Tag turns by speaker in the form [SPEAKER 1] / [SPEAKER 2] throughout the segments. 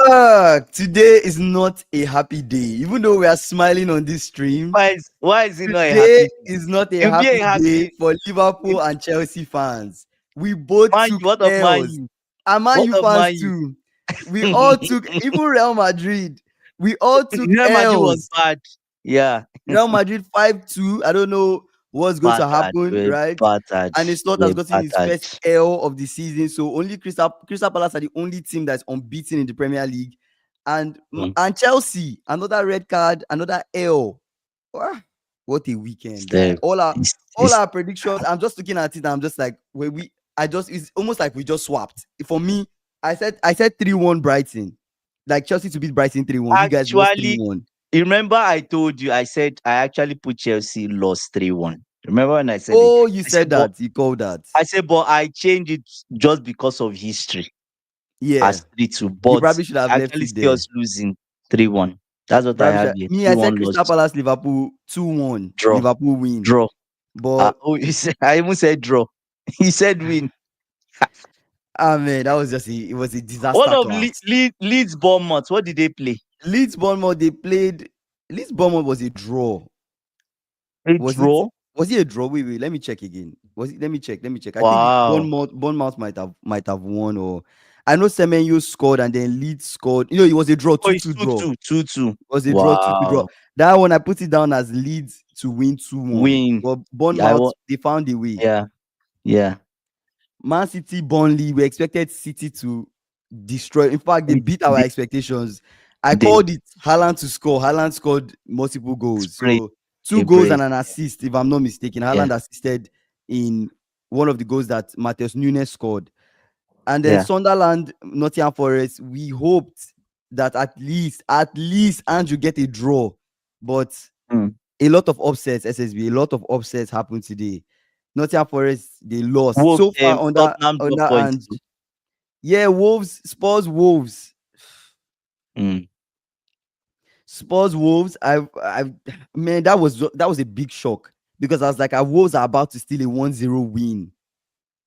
[SPEAKER 1] Today is not a happy day. Even though we are smiling on this stream,
[SPEAKER 2] Why is it not a
[SPEAKER 1] today
[SPEAKER 2] happy day?
[SPEAKER 1] is not a
[SPEAKER 2] It'll be
[SPEAKER 1] happy
[SPEAKER 2] a
[SPEAKER 1] day
[SPEAKER 2] happy
[SPEAKER 1] for
[SPEAKER 2] it-
[SPEAKER 1] Liverpool and Chelsea fans. We both
[SPEAKER 2] Man
[SPEAKER 1] took
[SPEAKER 2] U. What of Man
[SPEAKER 1] L's.
[SPEAKER 2] U?
[SPEAKER 1] And Man
[SPEAKER 2] What
[SPEAKER 1] U
[SPEAKER 2] of
[SPEAKER 1] fans
[SPEAKER 2] Man U?
[SPEAKER 1] too. We all took, even Real Madrid, we all took
[SPEAKER 2] Real Madrid was
[SPEAKER 1] L's.
[SPEAKER 2] bad. Yeah,
[SPEAKER 1] Real Madrid 5-2. I don't know what's going to
[SPEAKER 2] battered.
[SPEAKER 1] happen,
[SPEAKER 2] We're
[SPEAKER 1] right?
[SPEAKER 2] battered.
[SPEAKER 1] And Slot has
[SPEAKER 2] We're
[SPEAKER 1] gotten his
[SPEAKER 2] battered.
[SPEAKER 1] first L of the season. So only Crystal Palace are the only team that's unbeaten in the Premier League. And
[SPEAKER 2] Mm.
[SPEAKER 1] and Chelsea, another red card, another L. Ah, what a weekend, guy.
[SPEAKER 2] The,
[SPEAKER 1] All
[SPEAKER 2] it's
[SPEAKER 1] our predictions. I'm just looking at it. I'm just like, it's almost like we just swapped. For me, I said 3-1 Brighton. Like Chelsea to beat Brighton 3-1. You guys lost
[SPEAKER 2] actually.
[SPEAKER 1] 3-1.
[SPEAKER 2] You remember I told you, I said I actually put Chelsea lost 3-1. Remember when I said it?
[SPEAKER 1] Oh, you
[SPEAKER 2] I said,
[SPEAKER 1] said
[SPEAKER 2] but
[SPEAKER 1] that. You called that.
[SPEAKER 2] I changed it just because of history
[SPEAKER 1] Yeah.
[SPEAKER 2] as 3-2.
[SPEAKER 1] You
[SPEAKER 2] But
[SPEAKER 1] probably should have
[SPEAKER 2] I
[SPEAKER 1] left
[SPEAKER 2] actually
[SPEAKER 1] it
[SPEAKER 2] see
[SPEAKER 1] there.
[SPEAKER 2] us losing 3-1. That's what I
[SPEAKER 1] Probably
[SPEAKER 2] have
[SPEAKER 1] should,
[SPEAKER 2] here.
[SPEAKER 1] me, I said
[SPEAKER 2] 3-1
[SPEAKER 1] Crystal
[SPEAKER 2] lost.
[SPEAKER 1] Palace Liverpool 2-1.
[SPEAKER 2] Draw.
[SPEAKER 1] Liverpool win.
[SPEAKER 2] Draw.
[SPEAKER 1] But
[SPEAKER 2] You said, I even said draw. He said win.
[SPEAKER 1] man, that was it was a
[SPEAKER 2] What
[SPEAKER 1] disaster
[SPEAKER 2] of
[SPEAKER 1] class.
[SPEAKER 2] Leeds Bournemouth? What did they play?
[SPEAKER 1] Leeds Bournemouth, they played. Leeds Bournemouth was a draw.
[SPEAKER 2] A
[SPEAKER 1] Was it?
[SPEAKER 2] draw?
[SPEAKER 1] Was it a draw? Wait. Let me check again. Was it? Let me check. I think
[SPEAKER 2] Wow.
[SPEAKER 1] Bournemouth might have won, or I know Semenyo scored and then Leeds scored. It was a draw,
[SPEAKER 2] Oh, it's
[SPEAKER 1] 2-2 draw.
[SPEAKER 2] 2-2. 2-2.
[SPEAKER 1] It was a draw, 2-2 draw.
[SPEAKER 2] Wow.
[SPEAKER 1] That one I put it down as Leeds to win 2-1.
[SPEAKER 2] Win.
[SPEAKER 1] But
[SPEAKER 2] Yeah,
[SPEAKER 1] Bournemouth, they found a way.
[SPEAKER 2] yeah. Yeah.
[SPEAKER 1] Man City, Burnley, we expected City to destroy. In fact, they beat our
[SPEAKER 2] They,
[SPEAKER 1] expectations. I
[SPEAKER 2] they
[SPEAKER 1] called it Haaland to score. Haaland scored multiple goals.
[SPEAKER 2] prayed.
[SPEAKER 1] So
[SPEAKER 2] They
[SPEAKER 1] 2 goals
[SPEAKER 2] prayed.
[SPEAKER 1] and an assist, if I'm not mistaken.
[SPEAKER 2] Yeah.
[SPEAKER 1] Haaland assisted in one of the goals that Matheus Nunes scored. And then
[SPEAKER 2] Yeah.
[SPEAKER 1] Sunderland, Nottingham Forest, we hoped that at least Andrew get a draw. But
[SPEAKER 2] Mm.
[SPEAKER 1] a lot of upsets, SSB, a lot of upsets happened today. Nottingham Forest, they lost.
[SPEAKER 2] Wolves,
[SPEAKER 1] So far
[SPEAKER 2] Tottenham
[SPEAKER 1] under
[SPEAKER 2] drop points
[SPEAKER 1] and
[SPEAKER 2] too.
[SPEAKER 1] yeah, Wolves.
[SPEAKER 2] Mm.
[SPEAKER 1] Spurs Wolves. I man, that was a big shock because I was like, our Wolves are about to steal a 1-0 win.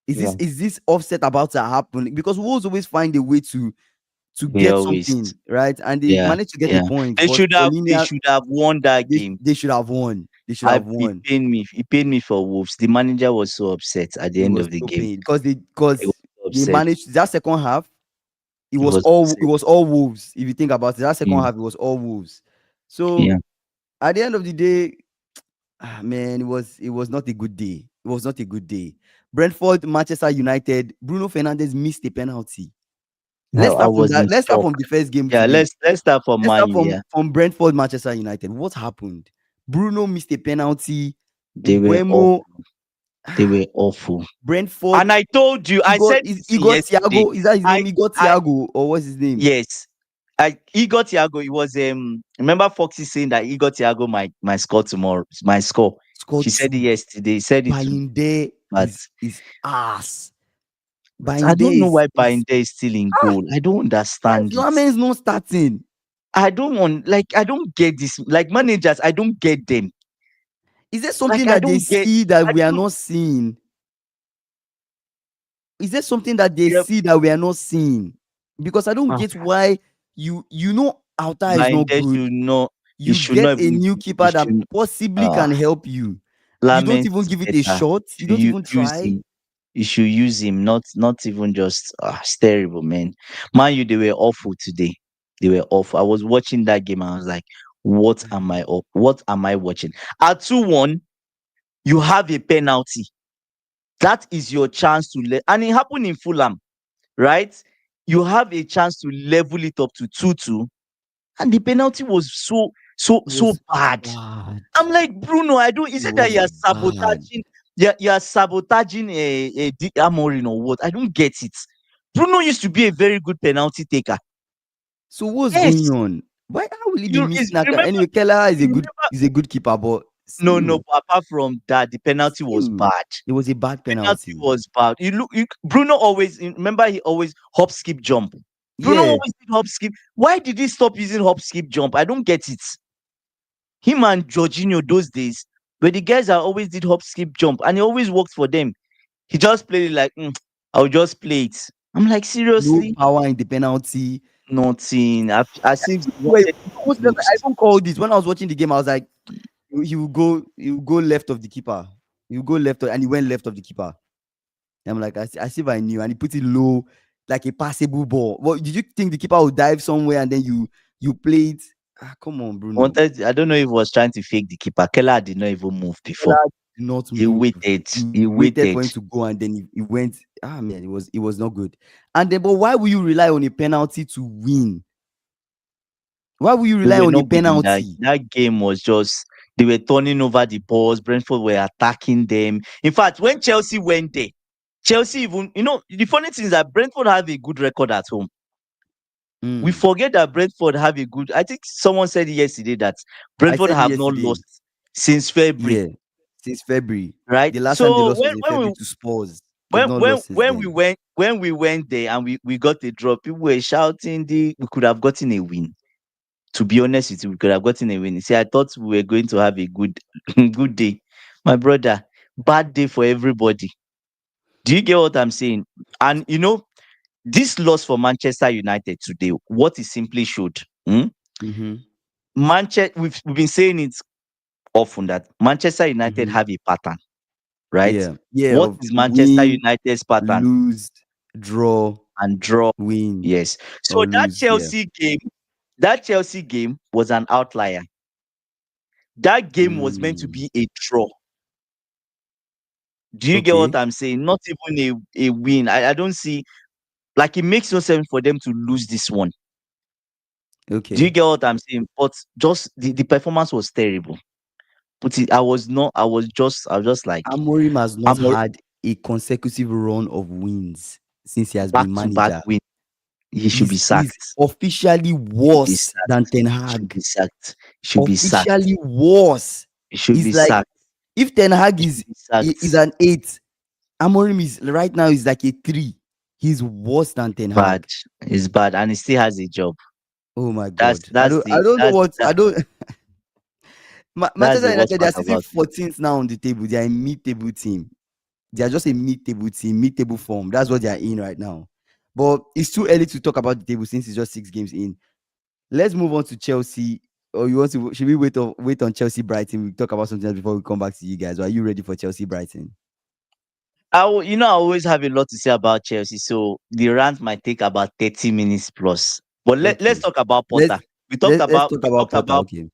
[SPEAKER 2] Yeah.
[SPEAKER 1] Is this offset about to happen? Because Wolves always find a way to
[SPEAKER 2] They
[SPEAKER 1] get
[SPEAKER 2] always.
[SPEAKER 1] something, right? And they
[SPEAKER 2] Yeah.
[SPEAKER 1] managed to get a
[SPEAKER 2] Yeah.
[SPEAKER 1] point.
[SPEAKER 2] They
[SPEAKER 1] But
[SPEAKER 2] should
[SPEAKER 1] for
[SPEAKER 2] have. They
[SPEAKER 1] Linear,
[SPEAKER 2] should have won that game.
[SPEAKER 1] they should have won. They should have
[SPEAKER 2] It
[SPEAKER 1] won.
[SPEAKER 2] pained me. It pained me for Wolves. The manager was so upset at the
[SPEAKER 1] It
[SPEAKER 2] end
[SPEAKER 1] was
[SPEAKER 2] of the
[SPEAKER 1] so
[SPEAKER 2] game.
[SPEAKER 1] pain because
[SPEAKER 2] He was so
[SPEAKER 1] they
[SPEAKER 2] upset.
[SPEAKER 1] managed that second half. It
[SPEAKER 2] He
[SPEAKER 1] was
[SPEAKER 2] was
[SPEAKER 1] all
[SPEAKER 2] upset.
[SPEAKER 1] Wolves. If you think about it, that second
[SPEAKER 2] Yeah.
[SPEAKER 1] half it was all Wolves. So
[SPEAKER 2] Yeah.
[SPEAKER 1] at the end of the day, man, it was not a good day. It was not a good day. Brentford, Manchester United. Bruno Fernandes missed a penalty. Let's
[SPEAKER 2] I
[SPEAKER 1] start from
[SPEAKER 2] was in
[SPEAKER 1] that. Let's start
[SPEAKER 2] shock.
[SPEAKER 1] from the first game
[SPEAKER 2] Yeah.
[SPEAKER 1] today.
[SPEAKER 2] Let's start from
[SPEAKER 1] Let's
[SPEAKER 2] Man
[SPEAKER 1] start
[SPEAKER 2] U. Yeah.
[SPEAKER 1] from Brentford, Manchester United. What happened? Bruno missed a penalty.
[SPEAKER 2] They were
[SPEAKER 1] Mbuemo,
[SPEAKER 2] awful. They were awful.
[SPEAKER 1] Brentford.
[SPEAKER 2] And I told you. I said this
[SPEAKER 1] He got
[SPEAKER 2] yesterday.
[SPEAKER 1] Thiago. Is that his
[SPEAKER 2] I
[SPEAKER 1] name? He got
[SPEAKER 2] I
[SPEAKER 1] Thiago, or what's his name?
[SPEAKER 2] Yes. He got Thiago. It was remember Foxy saying that he got Thiago my score tomorrow. My score. She
[SPEAKER 1] Scored
[SPEAKER 2] said it
[SPEAKER 1] two.
[SPEAKER 2] yesterday. He said it too.
[SPEAKER 1] Bayinde
[SPEAKER 2] But
[SPEAKER 1] is ass.
[SPEAKER 2] I
[SPEAKER 1] Bayinde
[SPEAKER 2] don't know why
[SPEAKER 1] is
[SPEAKER 2] Binder is still in goal. I don't understand it.
[SPEAKER 1] Lamen's not starting.
[SPEAKER 2] I don't get this. Like managers, I don't get them.
[SPEAKER 1] Is there something
[SPEAKER 2] I
[SPEAKER 1] that they
[SPEAKER 2] don't get
[SPEAKER 1] see that
[SPEAKER 2] I
[SPEAKER 1] we are
[SPEAKER 2] don't
[SPEAKER 1] not seeing? Is there something that they
[SPEAKER 2] yeah,
[SPEAKER 1] see that we are not seeing? Because I don't
[SPEAKER 2] ah,
[SPEAKER 1] get why you know Alta is not
[SPEAKER 2] Binder
[SPEAKER 1] good.
[SPEAKER 2] should know he
[SPEAKER 1] You
[SPEAKER 2] should
[SPEAKER 1] get
[SPEAKER 2] not
[SPEAKER 1] a
[SPEAKER 2] even
[SPEAKER 1] new
[SPEAKER 2] he
[SPEAKER 1] keeper that
[SPEAKER 2] should
[SPEAKER 1] possibly
[SPEAKER 2] uh
[SPEAKER 1] can help you. You don't
[SPEAKER 2] Lamens
[SPEAKER 1] even
[SPEAKER 2] is
[SPEAKER 1] give it a
[SPEAKER 2] better.
[SPEAKER 1] shot. You don't even
[SPEAKER 2] Use
[SPEAKER 1] try.
[SPEAKER 2] him. You should use him, not even just it's terrible, man. Man, they were awful today. They were awful. I was watching that game and I was like, what am I watching? At 2-1, you have a penalty. That is your chance to and it happened in Fulham, right? You have a chance to level it up to 2-2, and the penalty was
[SPEAKER 1] It
[SPEAKER 2] so
[SPEAKER 1] was
[SPEAKER 2] bad.
[SPEAKER 1] bad.
[SPEAKER 2] I'm like, Bruno, I don't. Is
[SPEAKER 1] It
[SPEAKER 2] it that
[SPEAKER 1] was
[SPEAKER 2] you're
[SPEAKER 1] bad.
[SPEAKER 2] sabotaging? You're sabotaging a Amorim or what? I don't get it. Bruno used to be a very good penalty taker.
[SPEAKER 1] So what's going
[SPEAKER 2] Yes,
[SPEAKER 1] on? Why how will he be missing that?
[SPEAKER 2] remember.
[SPEAKER 1] Anyway, Keller
[SPEAKER 2] You remember
[SPEAKER 1] is a good keeper, but
[SPEAKER 2] no.
[SPEAKER 1] still,
[SPEAKER 2] But apart from that, the penalty was
[SPEAKER 1] still,
[SPEAKER 2] bad.
[SPEAKER 1] it was a bad
[SPEAKER 2] Penalty
[SPEAKER 1] penalty.
[SPEAKER 2] was bad. Bruno always remember he always hop skip jump. Bruno
[SPEAKER 1] Yeah.
[SPEAKER 2] always did hop skip. Why did he stop using hop skip jump? I don't get it. Him and Jorginho those days, where the guys are always did hop skip jump, and he always worked for them. He just played it like I'll just play it. I'm like,
[SPEAKER 1] No
[SPEAKER 2] seriously?
[SPEAKER 1] power in the penalty.
[SPEAKER 2] Nothing. As if they
[SPEAKER 1] Wait,
[SPEAKER 2] wanted to
[SPEAKER 1] almost just like, I
[SPEAKER 2] boost.
[SPEAKER 1] even called this when I was watching the game. I was like, he will go left of the keeper. He will go left, and he went left of the keeper. I'm like, I see if I knew, and he put it low, like a passable ball. What did you think the keeper would dive somewhere and then you play it? Ah, come on, Bruno.
[SPEAKER 2] Wanted. I don't know if he was trying to fake the keeper. Keller did not even move before.
[SPEAKER 1] Salah did not
[SPEAKER 2] He
[SPEAKER 1] move.
[SPEAKER 2] waited.
[SPEAKER 1] He
[SPEAKER 2] He
[SPEAKER 1] waited for
[SPEAKER 2] waited.
[SPEAKER 1] him to go, and then he went. Ah man, it was not good. And then, but why will you rely on a penalty to win? Why will you
[SPEAKER 2] They
[SPEAKER 1] rely
[SPEAKER 2] were
[SPEAKER 1] on a
[SPEAKER 2] not good in that.
[SPEAKER 1] penalty?
[SPEAKER 2] That game was just they were turning over the balls. Brentford were attacking them. In fact, when Chelsea went there, Chelsea even the funny thing is that Brentford have a good record at home. We
[SPEAKER 1] Mm.
[SPEAKER 2] forget that Brentford have a good. I think someone said yesterday that
[SPEAKER 1] I
[SPEAKER 2] Brentford
[SPEAKER 1] said it
[SPEAKER 2] have not
[SPEAKER 1] yesterday.
[SPEAKER 2] lost since February,
[SPEAKER 1] Yeah, since February.
[SPEAKER 2] right?
[SPEAKER 1] The last time they
[SPEAKER 2] So
[SPEAKER 1] lost was in February to Spurs. They've not lost since then.
[SPEAKER 2] when we went there and we got a draw, people were shouting we could have gotten a win. To be honest with you, we could have gotten a win. See, I thought we were going to have a good good day. My brother, bad day for everybody. Do you get what I'm saying? And this loss for Manchester United today, what it simply showed.
[SPEAKER 1] Mm-hmm.
[SPEAKER 2] Manchester, we've been saying it often that Manchester United
[SPEAKER 1] Mm-hmm.
[SPEAKER 2] have a pattern, right?
[SPEAKER 1] Yeah, yeah.
[SPEAKER 2] What
[SPEAKER 1] Of
[SPEAKER 2] is Manchester
[SPEAKER 1] win,
[SPEAKER 2] United's pattern?
[SPEAKER 1] lose, draw,
[SPEAKER 2] And draw.
[SPEAKER 1] win,
[SPEAKER 2] Yes. So
[SPEAKER 1] or lose. Yeah.
[SPEAKER 2] That Chelsea game was an outlier. That game was meant to
[SPEAKER 1] Mm.
[SPEAKER 2] be a draw. Do you get what
[SPEAKER 1] Okay.
[SPEAKER 2] I'm saying? Not even a win. I don't see, like, it makes no sense for them to lose this one. Do you
[SPEAKER 1] Okay.
[SPEAKER 2] get what I'm saying? But just the performance was terrible. But I was not. I was just like,
[SPEAKER 1] Amorim has not
[SPEAKER 2] I'm
[SPEAKER 1] had a consecutive run of wins since he has
[SPEAKER 2] back
[SPEAKER 1] been
[SPEAKER 2] to back
[SPEAKER 1] manager.
[SPEAKER 2] win. He should be
[SPEAKER 1] He's
[SPEAKER 2] sacked.
[SPEAKER 1] officially
[SPEAKER 2] He should be
[SPEAKER 1] worse than
[SPEAKER 2] sacked.
[SPEAKER 1] Ten
[SPEAKER 2] He should
[SPEAKER 1] Hag.
[SPEAKER 2] be sacked. He should be sacked.
[SPEAKER 1] Officially worse.
[SPEAKER 2] He should
[SPEAKER 1] It's
[SPEAKER 2] be
[SPEAKER 1] like
[SPEAKER 2] sacked.
[SPEAKER 1] if Ten Hag
[SPEAKER 2] He should
[SPEAKER 1] is
[SPEAKER 2] be
[SPEAKER 1] is
[SPEAKER 2] sacked.
[SPEAKER 1] an 8, Amorim is right now is like a 3. He's worse than Ten
[SPEAKER 2] Bad.
[SPEAKER 1] Hag.
[SPEAKER 2] It's bad, and he still has a job.
[SPEAKER 1] Oh my
[SPEAKER 2] That's
[SPEAKER 1] god.
[SPEAKER 2] that's
[SPEAKER 1] I
[SPEAKER 2] the
[SPEAKER 1] don't know
[SPEAKER 2] that's
[SPEAKER 1] what
[SPEAKER 2] that,
[SPEAKER 1] I don't
[SPEAKER 2] that's
[SPEAKER 1] Manchester
[SPEAKER 2] the worst
[SPEAKER 1] United, they
[SPEAKER 2] part
[SPEAKER 1] are sitting
[SPEAKER 2] about it.
[SPEAKER 1] 14th now on the table. They are a mid-table team. They are just a mid-table team, mid-table form. That's what they are in right now. But it's too early to talk about the table since it's just 6 games in. Let's move on to Chelsea. Or you want to? Should we wait on Chelsea Brighton? We talk about something else before we come back to you guys. Or are you ready for Chelsea Brighton?
[SPEAKER 2] I always have a lot to say about Chelsea, so the rant might take about 30 minutes plus. But let's
[SPEAKER 1] Okay.
[SPEAKER 2] talk about
[SPEAKER 1] Let's
[SPEAKER 2] Potter.
[SPEAKER 1] let's talk about Potter. Okay.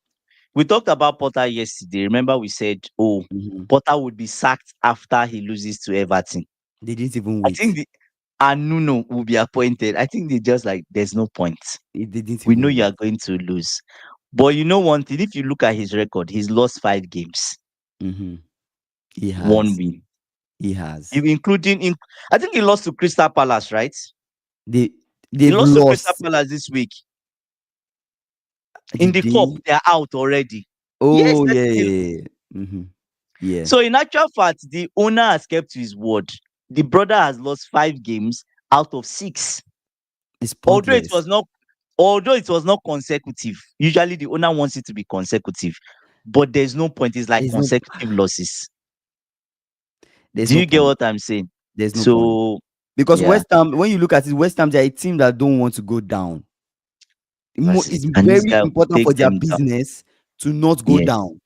[SPEAKER 2] We talked about Potter yesterday. Remember, we said, oh,
[SPEAKER 1] Mhm.
[SPEAKER 2] Potter would be sacked after he loses to Everton.
[SPEAKER 1] They didn't even
[SPEAKER 2] I think
[SPEAKER 1] wait.
[SPEAKER 2] and Nuno will be appointed. I think they just like there's no point.
[SPEAKER 1] They didn't
[SPEAKER 2] We know
[SPEAKER 1] even
[SPEAKER 2] you
[SPEAKER 1] wait.
[SPEAKER 2] are going to lose. But you know one thing, if you look at his record, he's lost 5 games,
[SPEAKER 1] Mhm. He
[SPEAKER 2] one
[SPEAKER 1] has.
[SPEAKER 2] win.
[SPEAKER 1] He has.
[SPEAKER 2] Including I think he lost to Crystal Palace, right?
[SPEAKER 1] They
[SPEAKER 2] He
[SPEAKER 1] they've
[SPEAKER 2] lost to Crystal
[SPEAKER 1] lost.
[SPEAKER 2] Palace this week. In
[SPEAKER 1] Did
[SPEAKER 2] the cup,
[SPEAKER 1] they?
[SPEAKER 2] they are out already. Yes,
[SPEAKER 1] Oh
[SPEAKER 2] I
[SPEAKER 1] yeah,
[SPEAKER 2] think they.
[SPEAKER 1] yeah, yeah. Mhm. Yeah.
[SPEAKER 2] So in actual fact, the owner has kept to his word. The brother has lost 5 games out of 6.
[SPEAKER 1] It's
[SPEAKER 2] Although it
[SPEAKER 1] pointless.
[SPEAKER 2] was not, although it was not consecutive. Usually the owner wants it to be consecutive, but there's no point. It's like
[SPEAKER 1] There's no
[SPEAKER 2] consecutive losses.
[SPEAKER 1] there's
[SPEAKER 2] Do
[SPEAKER 1] no
[SPEAKER 2] you get
[SPEAKER 1] point.
[SPEAKER 2] what I'm saying?
[SPEAKER 1] There's no point.
[SPEAKER 2] So
[SPEAKER 1] Because
[SPEAKER 2] yeah,
[SPEAKER 1] West Ham, when you look at it, West Ham, they're a team that don't want to go down.
[SPEAKER 2] that's it.
[SPEAKER 1] It's
[SPEAKER 2] And this
[SPEAKER 1] very
[SPEAKER 2] guy will
[SPEAKER 1] important
[SPEAKER 2] take
[SPEAKER 1] for their
[SPEAKER 2] them down.
[SPEAKER 1] business to not go
[SPEAKER 2] Yes,
[SPEAKER 1] down.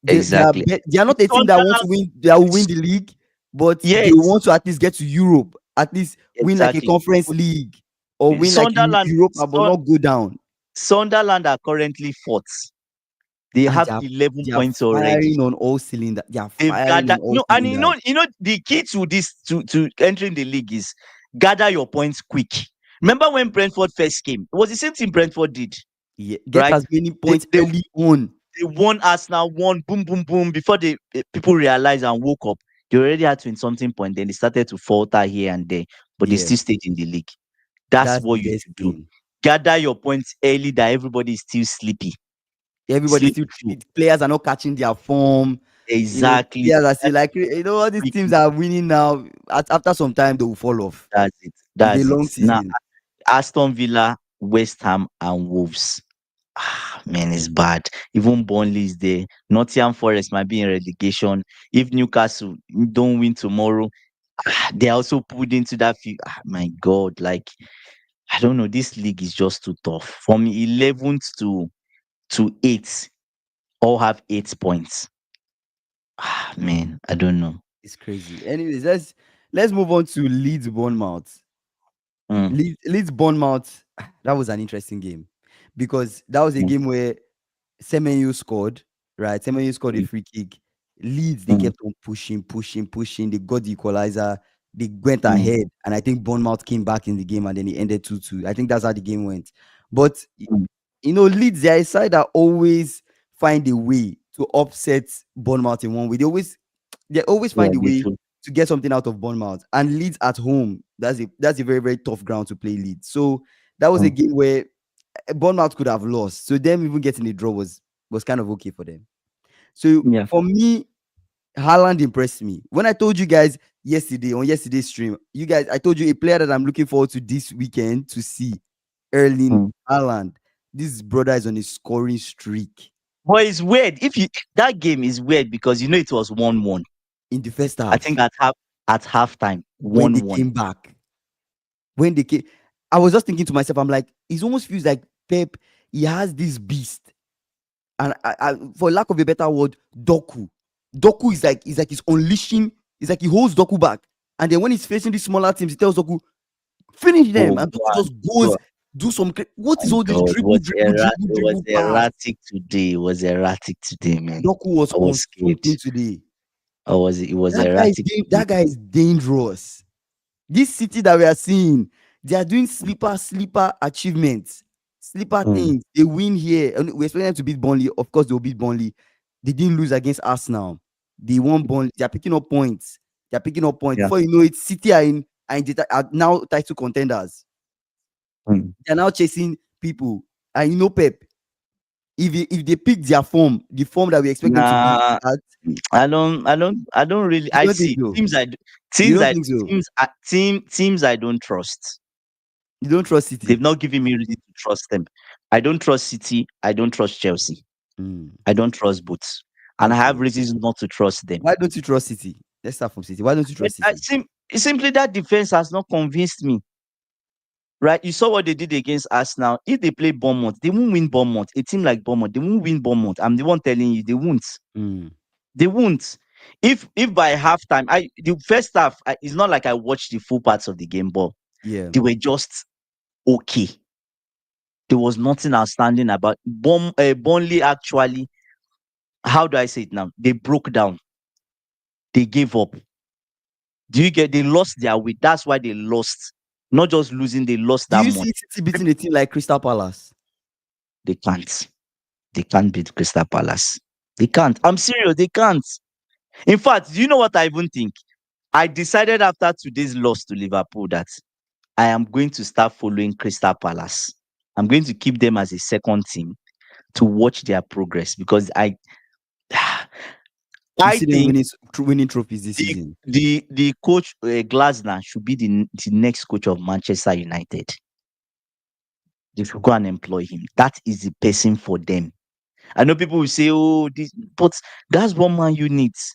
[SPEAKER 2] exactly.
[SPEAKER 1] They are not a team that want to
[SPEAKER 2] Sunderland,
[SPEAKER 1] win. That will win the league, but they
[SPEAKER 2] yes,
[SPEAKER 1] want to at least get to Europe. At least win like a
[SPEAKER 2] exactly.
[SPEAKER 1] conference league or win like
[SPEAKER 2] Sunderland,
[SPEAKER 1] Europa, but not go down.
[SPEAKER 2] Sunderland are currently fourth. They
[SPEAKER 1] And
[SPEAKER 2] have 11
[SPEAKER 1] they are
[SPEAKER 2] points already.
[SPEAKER 1] firing on all cylinders. They are
[SPEAKER 2] They've
[SPEAKER 1] firing
[SPEAKER 2] gathered,
[SPEAKER 1] on all
[SPEAKER 2] and
[SPEAKER 1] cylinders.
[SPEAKER 2] the key to this to entering the league is gather your points quick. Remember when Brentford first came? It was the same thing Brentford did,
[SPEAKER 1] Yeah, get
[SPEAKER 2] right?
[SPEAKER 1] as many
[SPEAKER 2] They
[SPEAKER 1] points
[SPEAKER 2] they,
[SPEAKER 1] early on.
[SPEAKER 2] they won Arsenal, won boom boom boom before people realized and woke up. They already had 20 something point. Then they started to falter here and there, but they
[SPEAKER 1] Yeah,
[SPEAKER 2] still stayed in the league. That's
[SPEAKER 1] that's the
[SPEAKER 2] what you
[SPEAKER 1] best
[SPEAKER 2] should do.
[SPEAKER 1] thing.
[SPEAKER 2] Gather your points early that everybody is still sleepy.
[SPEAKER 1] Everybody
[SPEAKER 2] Sleep
[SPEAKER 1] still
[SPEAKER 2] through.
[SPEAKER 1] players are not catching their form.
[SPEAKER 2] Exactly.
[SPEAKER 1] Players are still
[SPEAKER 2] That's
[SPEAKER 1] like all these
[SPEAKER 2] quick.
[SPEAKER 1] teams are winning now. After some time, they will fall off.
[SPEAKER 2] That's it.
[SPEAKER 1] It's a
[SPEAKER 2] That's it.
[SPEAKER 1] long
[SPEAKER 2] Now
[SPEAKER 1] season.
[SPEAKER 2] Aston Villa, West Ham, and Wolves. Man, it's bad. Even Burnley is there. Nottingham Forest might be in relegation. If Newcastle don't win tomorrow, they also pulled into that. My God, like I don't know. This league is just too tough. From 11th to 8th, all have 8 points. Ah, man, I don't know.
[SPEAKER 1] It's crazy. Anyways, let's move on to Leeds Bournemouth.
[SPEAKER 2] Mm,
[SPEAKER 1] Leeds Bournemouth. That was an interesting game because that was a
[SPEAKER 2] mm,
[SPEAKER 1] game where Semenyo scored, right? Semenyo scored a
[SPEAKER 2] mm,
[SPEAKER 1] free kick. Leeds, they
[SPEAKER 2] mm,
[SPEAKER 1] kept on pushing, pushing, pushing. They got the equalizer. They went
[SPEAKER 2] mm,
[SPEAKER 1] ahead. And I think Bournemouth came back in the game and then it ended 2-2. I think that's how the game went. But,
[SPEAKER 2] mm.
[SPEAKER 1] Leeds, they're a side that always find a way to upset Bournemouth in one way. They always
[SPEAKER 2] Yeah,
[SPEAKER 1] find a
[SPEAKER 2] they
[SPEAKER 1] way
[SPEAKER 2] do.
[SPEAKER 1] to get something out of Bournemouth. And Leeds at home, that's a very, very tough ground to play Leeds. So that was a
[SPEAKER 2] Mm,
[SPEAKER 1] game where Bournemouth could have lost. So them even getting a draw was kind of okay for them. So
[SPEAKER 2] yeah.
[SPEAKER 1] for me, Haaland impressed me. When I told you guys yesterday on yesterday's stream, I told you a player that I'm looking forward to this weekend to see, Erling
[SPEAKER 2] Mm.
[SPEAKER 1] Haaland. This brother is on a scoring streak
[SPEAKER 2] But it's weird. If you that game is weird because it was 1-1.
[SPEAKER 1] in the first
[SPEAKER 2] I think
[SPEAKER 1] half
[SPEAKER 2] at halftime,
[SPEAKER 1] when they
[SPEAKER 2] 1-1.
[SPEAKER 1] came back. When they came, I was just thinking to myself, I'm like, it almost feels like Pep, he has this beast. And for lack of a better word, Doku. Doku is like he's unleashing. It's like he holds Doku back, and then when he's facing these smaller teams, he tells Doku, finish them,
[SPEAKER 2] Oh,
[SPEAKER 1] and
[SPEAKER 2] go
[SPEAKER 1] Doku
[SPEAKER 2] on,
[SPEAKER 1] just
[SPEAKER 2] go
[SPEAKER 1] goes
[SPEAKER 2] on.
[SPEAKER 1] do some. What
[SPEAKER 2] My
[SPEAKER 1] is all this
[SPEAKER 2] God,
[SPEAKER 1] dribble, dribble, dribble,
[SPEAKER 2] it was
[SPEAKER 1] dribble pass?
[SPEAKER 2] erratic today. It was erratic today, man.
[SPEAKER 1] Doku was
[SPEAKER 2] I
[SPEAKER 1] on
[SPEAKER 2] was scared.
[SPEAKER 1] something today.
[SPEAKER 2] It was erratic today.
[SPEAKER 1] That guy is dangerous. This city that we are seeing, they are doing sleeper achievements, sleeper
[SPEAKER 2] Mm,
[SPEAKER 1] things. They win here. And we expect them to beat Burnley. Of course, they'll beat Burnley. They didn't lose against Arsenal. They won Burnley. They are picking up points. They are picking up points.
[SPEAKER 2] yeah.
[SPEAKER 1] Before you know it, City are now title contenders.
[SPEAKER 2] Mm.
[SPEAKER 1] They are now chasing people. And Pep, if they pick their form, the form that we expect them to be
[SPEAKER 2] Nah,
[SPEAKER 1] at,
[SPEAKER 2] I don't really.
[SPEAKER 1] you
[SPEAKER 2] I
[SPEAKER 1] don't think
[SPEAKER 2] see
[SPEAKER 1] so? You
[SPEAKER 2] teams
[SPEAKER 1] don't
[SPEAKER 2] I
[SPEAKER 1] think so?
[SPEAKER 2] teams I don't trust.
[SPEAKER 1] You don't trust
[SPEAKER 2] They've
[SPEAKER 1] City?
[SPEAKER 2] not given me reason to trust them. I don't trust City. I don't trust Chelsea.
[SPEAKER 1] Mm,
[SPEAKER 2] I don't trust both, and I have
[SPEAKER 1] okay.
[SPEAKER 2] reasons not to trust them.
[SPEAKER 1] Why don't you trust City? Let's start from City. Why don't you
[SPEAKER 2] But
[SPEAKER 1] trust City?
[SPEAKER 2] simply that defense has not convinced me. Right? You saw what they did against Arsenal. If they play Bournemouth, they won't win Bournemouth. A team like Bournemouth, they won't win Bournemouth. I'm the one telling you, they won't.
[SPEAKER 1] Mm,
[SPEAKER 2] They won't. If by halftime, the first half, it's not like I watched the full parts of the game, but
[SPEAKER 1] yeah.
[SPEAKER 2] they were just okay. There was nothing outstanding about Burnley. Actually, how do I say it now? They broke down. They gave up. Do you get? They lost their way. That's why they lost. Not just losing, they lost
[SPEAKER 1] Do
[SPEAKER 2] that
[SPEAKER 1] you
[SPEAKER 2] much.
[SPEAKER 1] see City beating a team like Crystal Palace?
[SPEAKER 2] They can't. They can't beat Crystal Palace. They can't. I'm serious. They can't. In fact, do you know what I even think? I decided after today's loss to Liverpool that I am going to start following Crystal Palace. I'm going to keep them as a second team to watch their progress because
[SPEAKER 1] You
[SPEAKER 2] I
[SPEAKER 1] see them
[SPEAKER 2] think
[SPEAKER 1] winning trophies this
[SPEAKER 2] the
[SPEAKER 1] season.
[SPEAKER 2] the coach Glasner should be the next coach of Manchester United. They should go and employ him. That is the person for them. I know people will say, "Oh, this," but that's what Man U needs.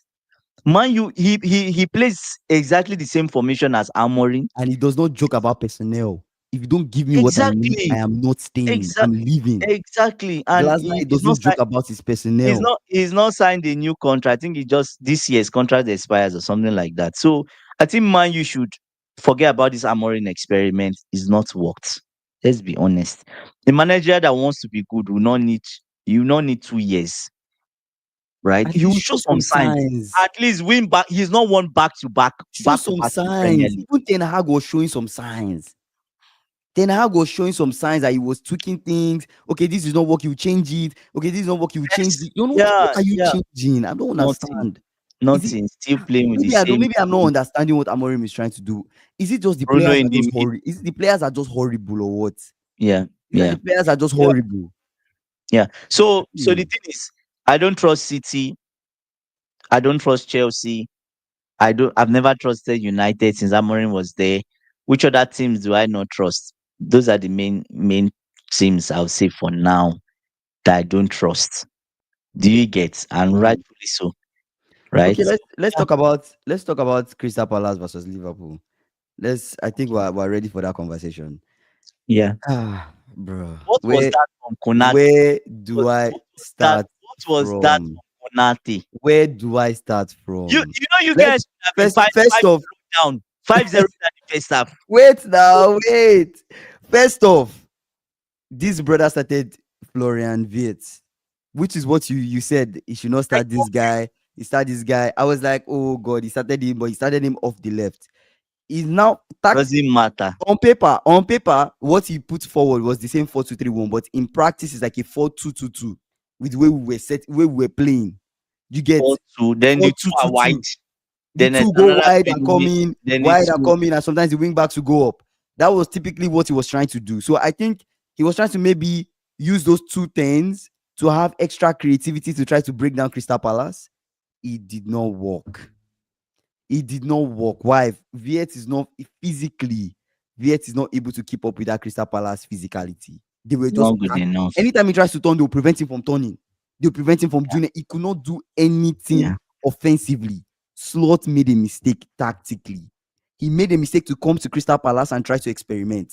[SPEAKER 2] Man U, he plays exactly the same formation as Amorim.
[SPEAKER 1] And he does not joke about personnel. If you don't give me what I need, I
[SPEAKER 2] Exactly,
[SPEAKER 1] am not staying. I'm
[SPEAKER 2] exactly,
[SPEAKER 1] leaving.
[SPEAKER 2] exactly. And
[SPEAKER 1] Glasner, he doesn't joke about his personnel.
[SPEAKER 2] he's not signed a new contract. I think he just this year's contract expires or something like that. So I think Man U should forget about this Amorim experiment. It's not worked. Let's be honest. A manager that wants to be good will not need 2 years, right?
[SPEAKER 1] At
[SPEAKER 2] He will
[SPEAKER 1] least
[SPEAKER 2] show
[SPEAKER 1] show
[SPEAKER 2] some
[SPEAKER 1] some
[SPEAKER 2] signs.
[SPEAKER 1] signs.
[SPEAKER 2] At least win back. He's not won
[SPEAKER 1] Show
[SPEAKER 2] back to
[SPEAKER 1] some
[SPEAKER 2] back in the Premier
[SPEAKER 1] signs.
[SPEAKER 2] League.
[SPEAKER 1] Even Ten Hag was showing some signs. Ten Hag was showing some signs that he was tweaking things. Okay, this is not working, you change it. Okay, this is not working, you change
[SPEAKER 2] Yes.
[SPEAKER 1] it. You know, what
[SPEAKER 2] Yeah,
[SPEAKER 1] are you
[SPEAKER 2] yeah.
[SPEAKER 1] changing? I don't
[SPEAKER 2] Nothing.
[SPEAKER 1] understand. Is it
[SPEAKER 2] Nothing. Still playing with the
[SPEAKER 1] maybe I don't
[SPEAKER 2] same
[SPEAKER 1] maybe I'm not
[SPEAKER 2] team.
[SPEAKER 1] understanding what Amorim is trying to do. Is it just the
[SPEAKER 2] Bruno
[SPEAKER 1] players
[SPEAKER 2] in
[SPEAKER 1] are
[SPEAKER 2] the
[SPEAKER 1] just
[SPEAKER 2] mid.
[SPEAKER 1] horrible? Is it the players are just horrible or what?
[SPEAKER 2] Yeah,
[SPEAKER 1] Is that
[SPEAKER 2] yeah.
[SPEAKER 1] the players are just
[SPEAKER 2] Yeah.
[SPEAKER 1] horrible?
[SPEAKER 2] Yeah. So the
[SPEAKER 1] Hmm.
[SPEAKER 2] thing is, I don't trust City. I don't trust Chelsea. I've never trusted United since Amorim was there. Which other teams do I not trust? Those are the main teams I'll say for now that I don't trust. Do you get? And
[SPEAKER 1] Hmm.
[SPEAKER 2] rightfully so, right?
[SPEAKER 1] Okay, let's
[SPEAKER 2] Yeah.
[SPEAKER 1] talk about Crystal Palace versus Liverpool. I think we're ready for that conversation.
[SPEAKER 2] Yeah.
[SPEAKER 1] Bro.
[SPEAKER 2] What was that from Konate?
[SPEAKER 1] Where do I
[SPEAKER 2] What was that?
[SPEAKER 1] start
[SPEAKER 2] What was that
[SPEAKER 1] from?
[SPEAKER 2] from Konate?
[SPEAKER 1] Where do I start
[SPEAKER 2] You
[SPEAKER 1] from?
[SPEAKER 2] you know you
[SPEAKER 1] Let's
[SPEAKER 2] guys should have been
[SPEAKER 1] first
[SPEAKER 2] five
[SPEAKER 1] first
[SPEAKER 2] five
[SPEAKER 1] off,
[SPEAKER 2] down, 5-0 in the first half.
[SPEAKER 1] wait now, wait. First off, this brother started Florian Wirtz, which is what you said he should not
[SPEAKER 2] I
[SPEAKER 1] start this
[SPEAKER 2] told you
[SPEAKER 1] guy. He started this guy. I was like, oh god, he started him, but he started him off the left. He's now
[SPEAKER 2] doesn't matter.
[SPEAKER 1] on paper, what he put forward was the same 4-2-3-1, but in practice, it's like a 4-2-2-2 with the way we were playing. You get
[SPEAKER 2] 4-2, then the two are
[SPEAKER 1] 4-2-2-2.
[SPEAKER 2] wide.
[SPEAKER 1] The
[SPEAKER 2] Then there's
[SPEAKER 1] two go
[SPEAKER 2] another
[SPEAKER 1] wide and come
[SPEAKER 2] mid.
[SPEAKER 1] in,
[SPEAKER 2] Then the two
[SPEAKER 1] and sometimes the wing backs will go up. That was typically what he was trying to do. So I think he was trying to maybe use those two things to have extra creativity to try to break down Crystal Palace. It did not work. It did not work. Why? Viet is not physically, Viet is not able to keep up with that Crystal Palace physicality. They were just
[SPEAKER 2] not good enough.
[SPEAKER 1] anytime he tries to turn, they'll prevent him from turning. They'll prevent him from doing it. He could not do anything
[SPEAKER 2] Yeah.
[SPEAKER 1] offensively. Slot made a mistake tactically. He made a mistake to come to Crystal Palace and try to experiment.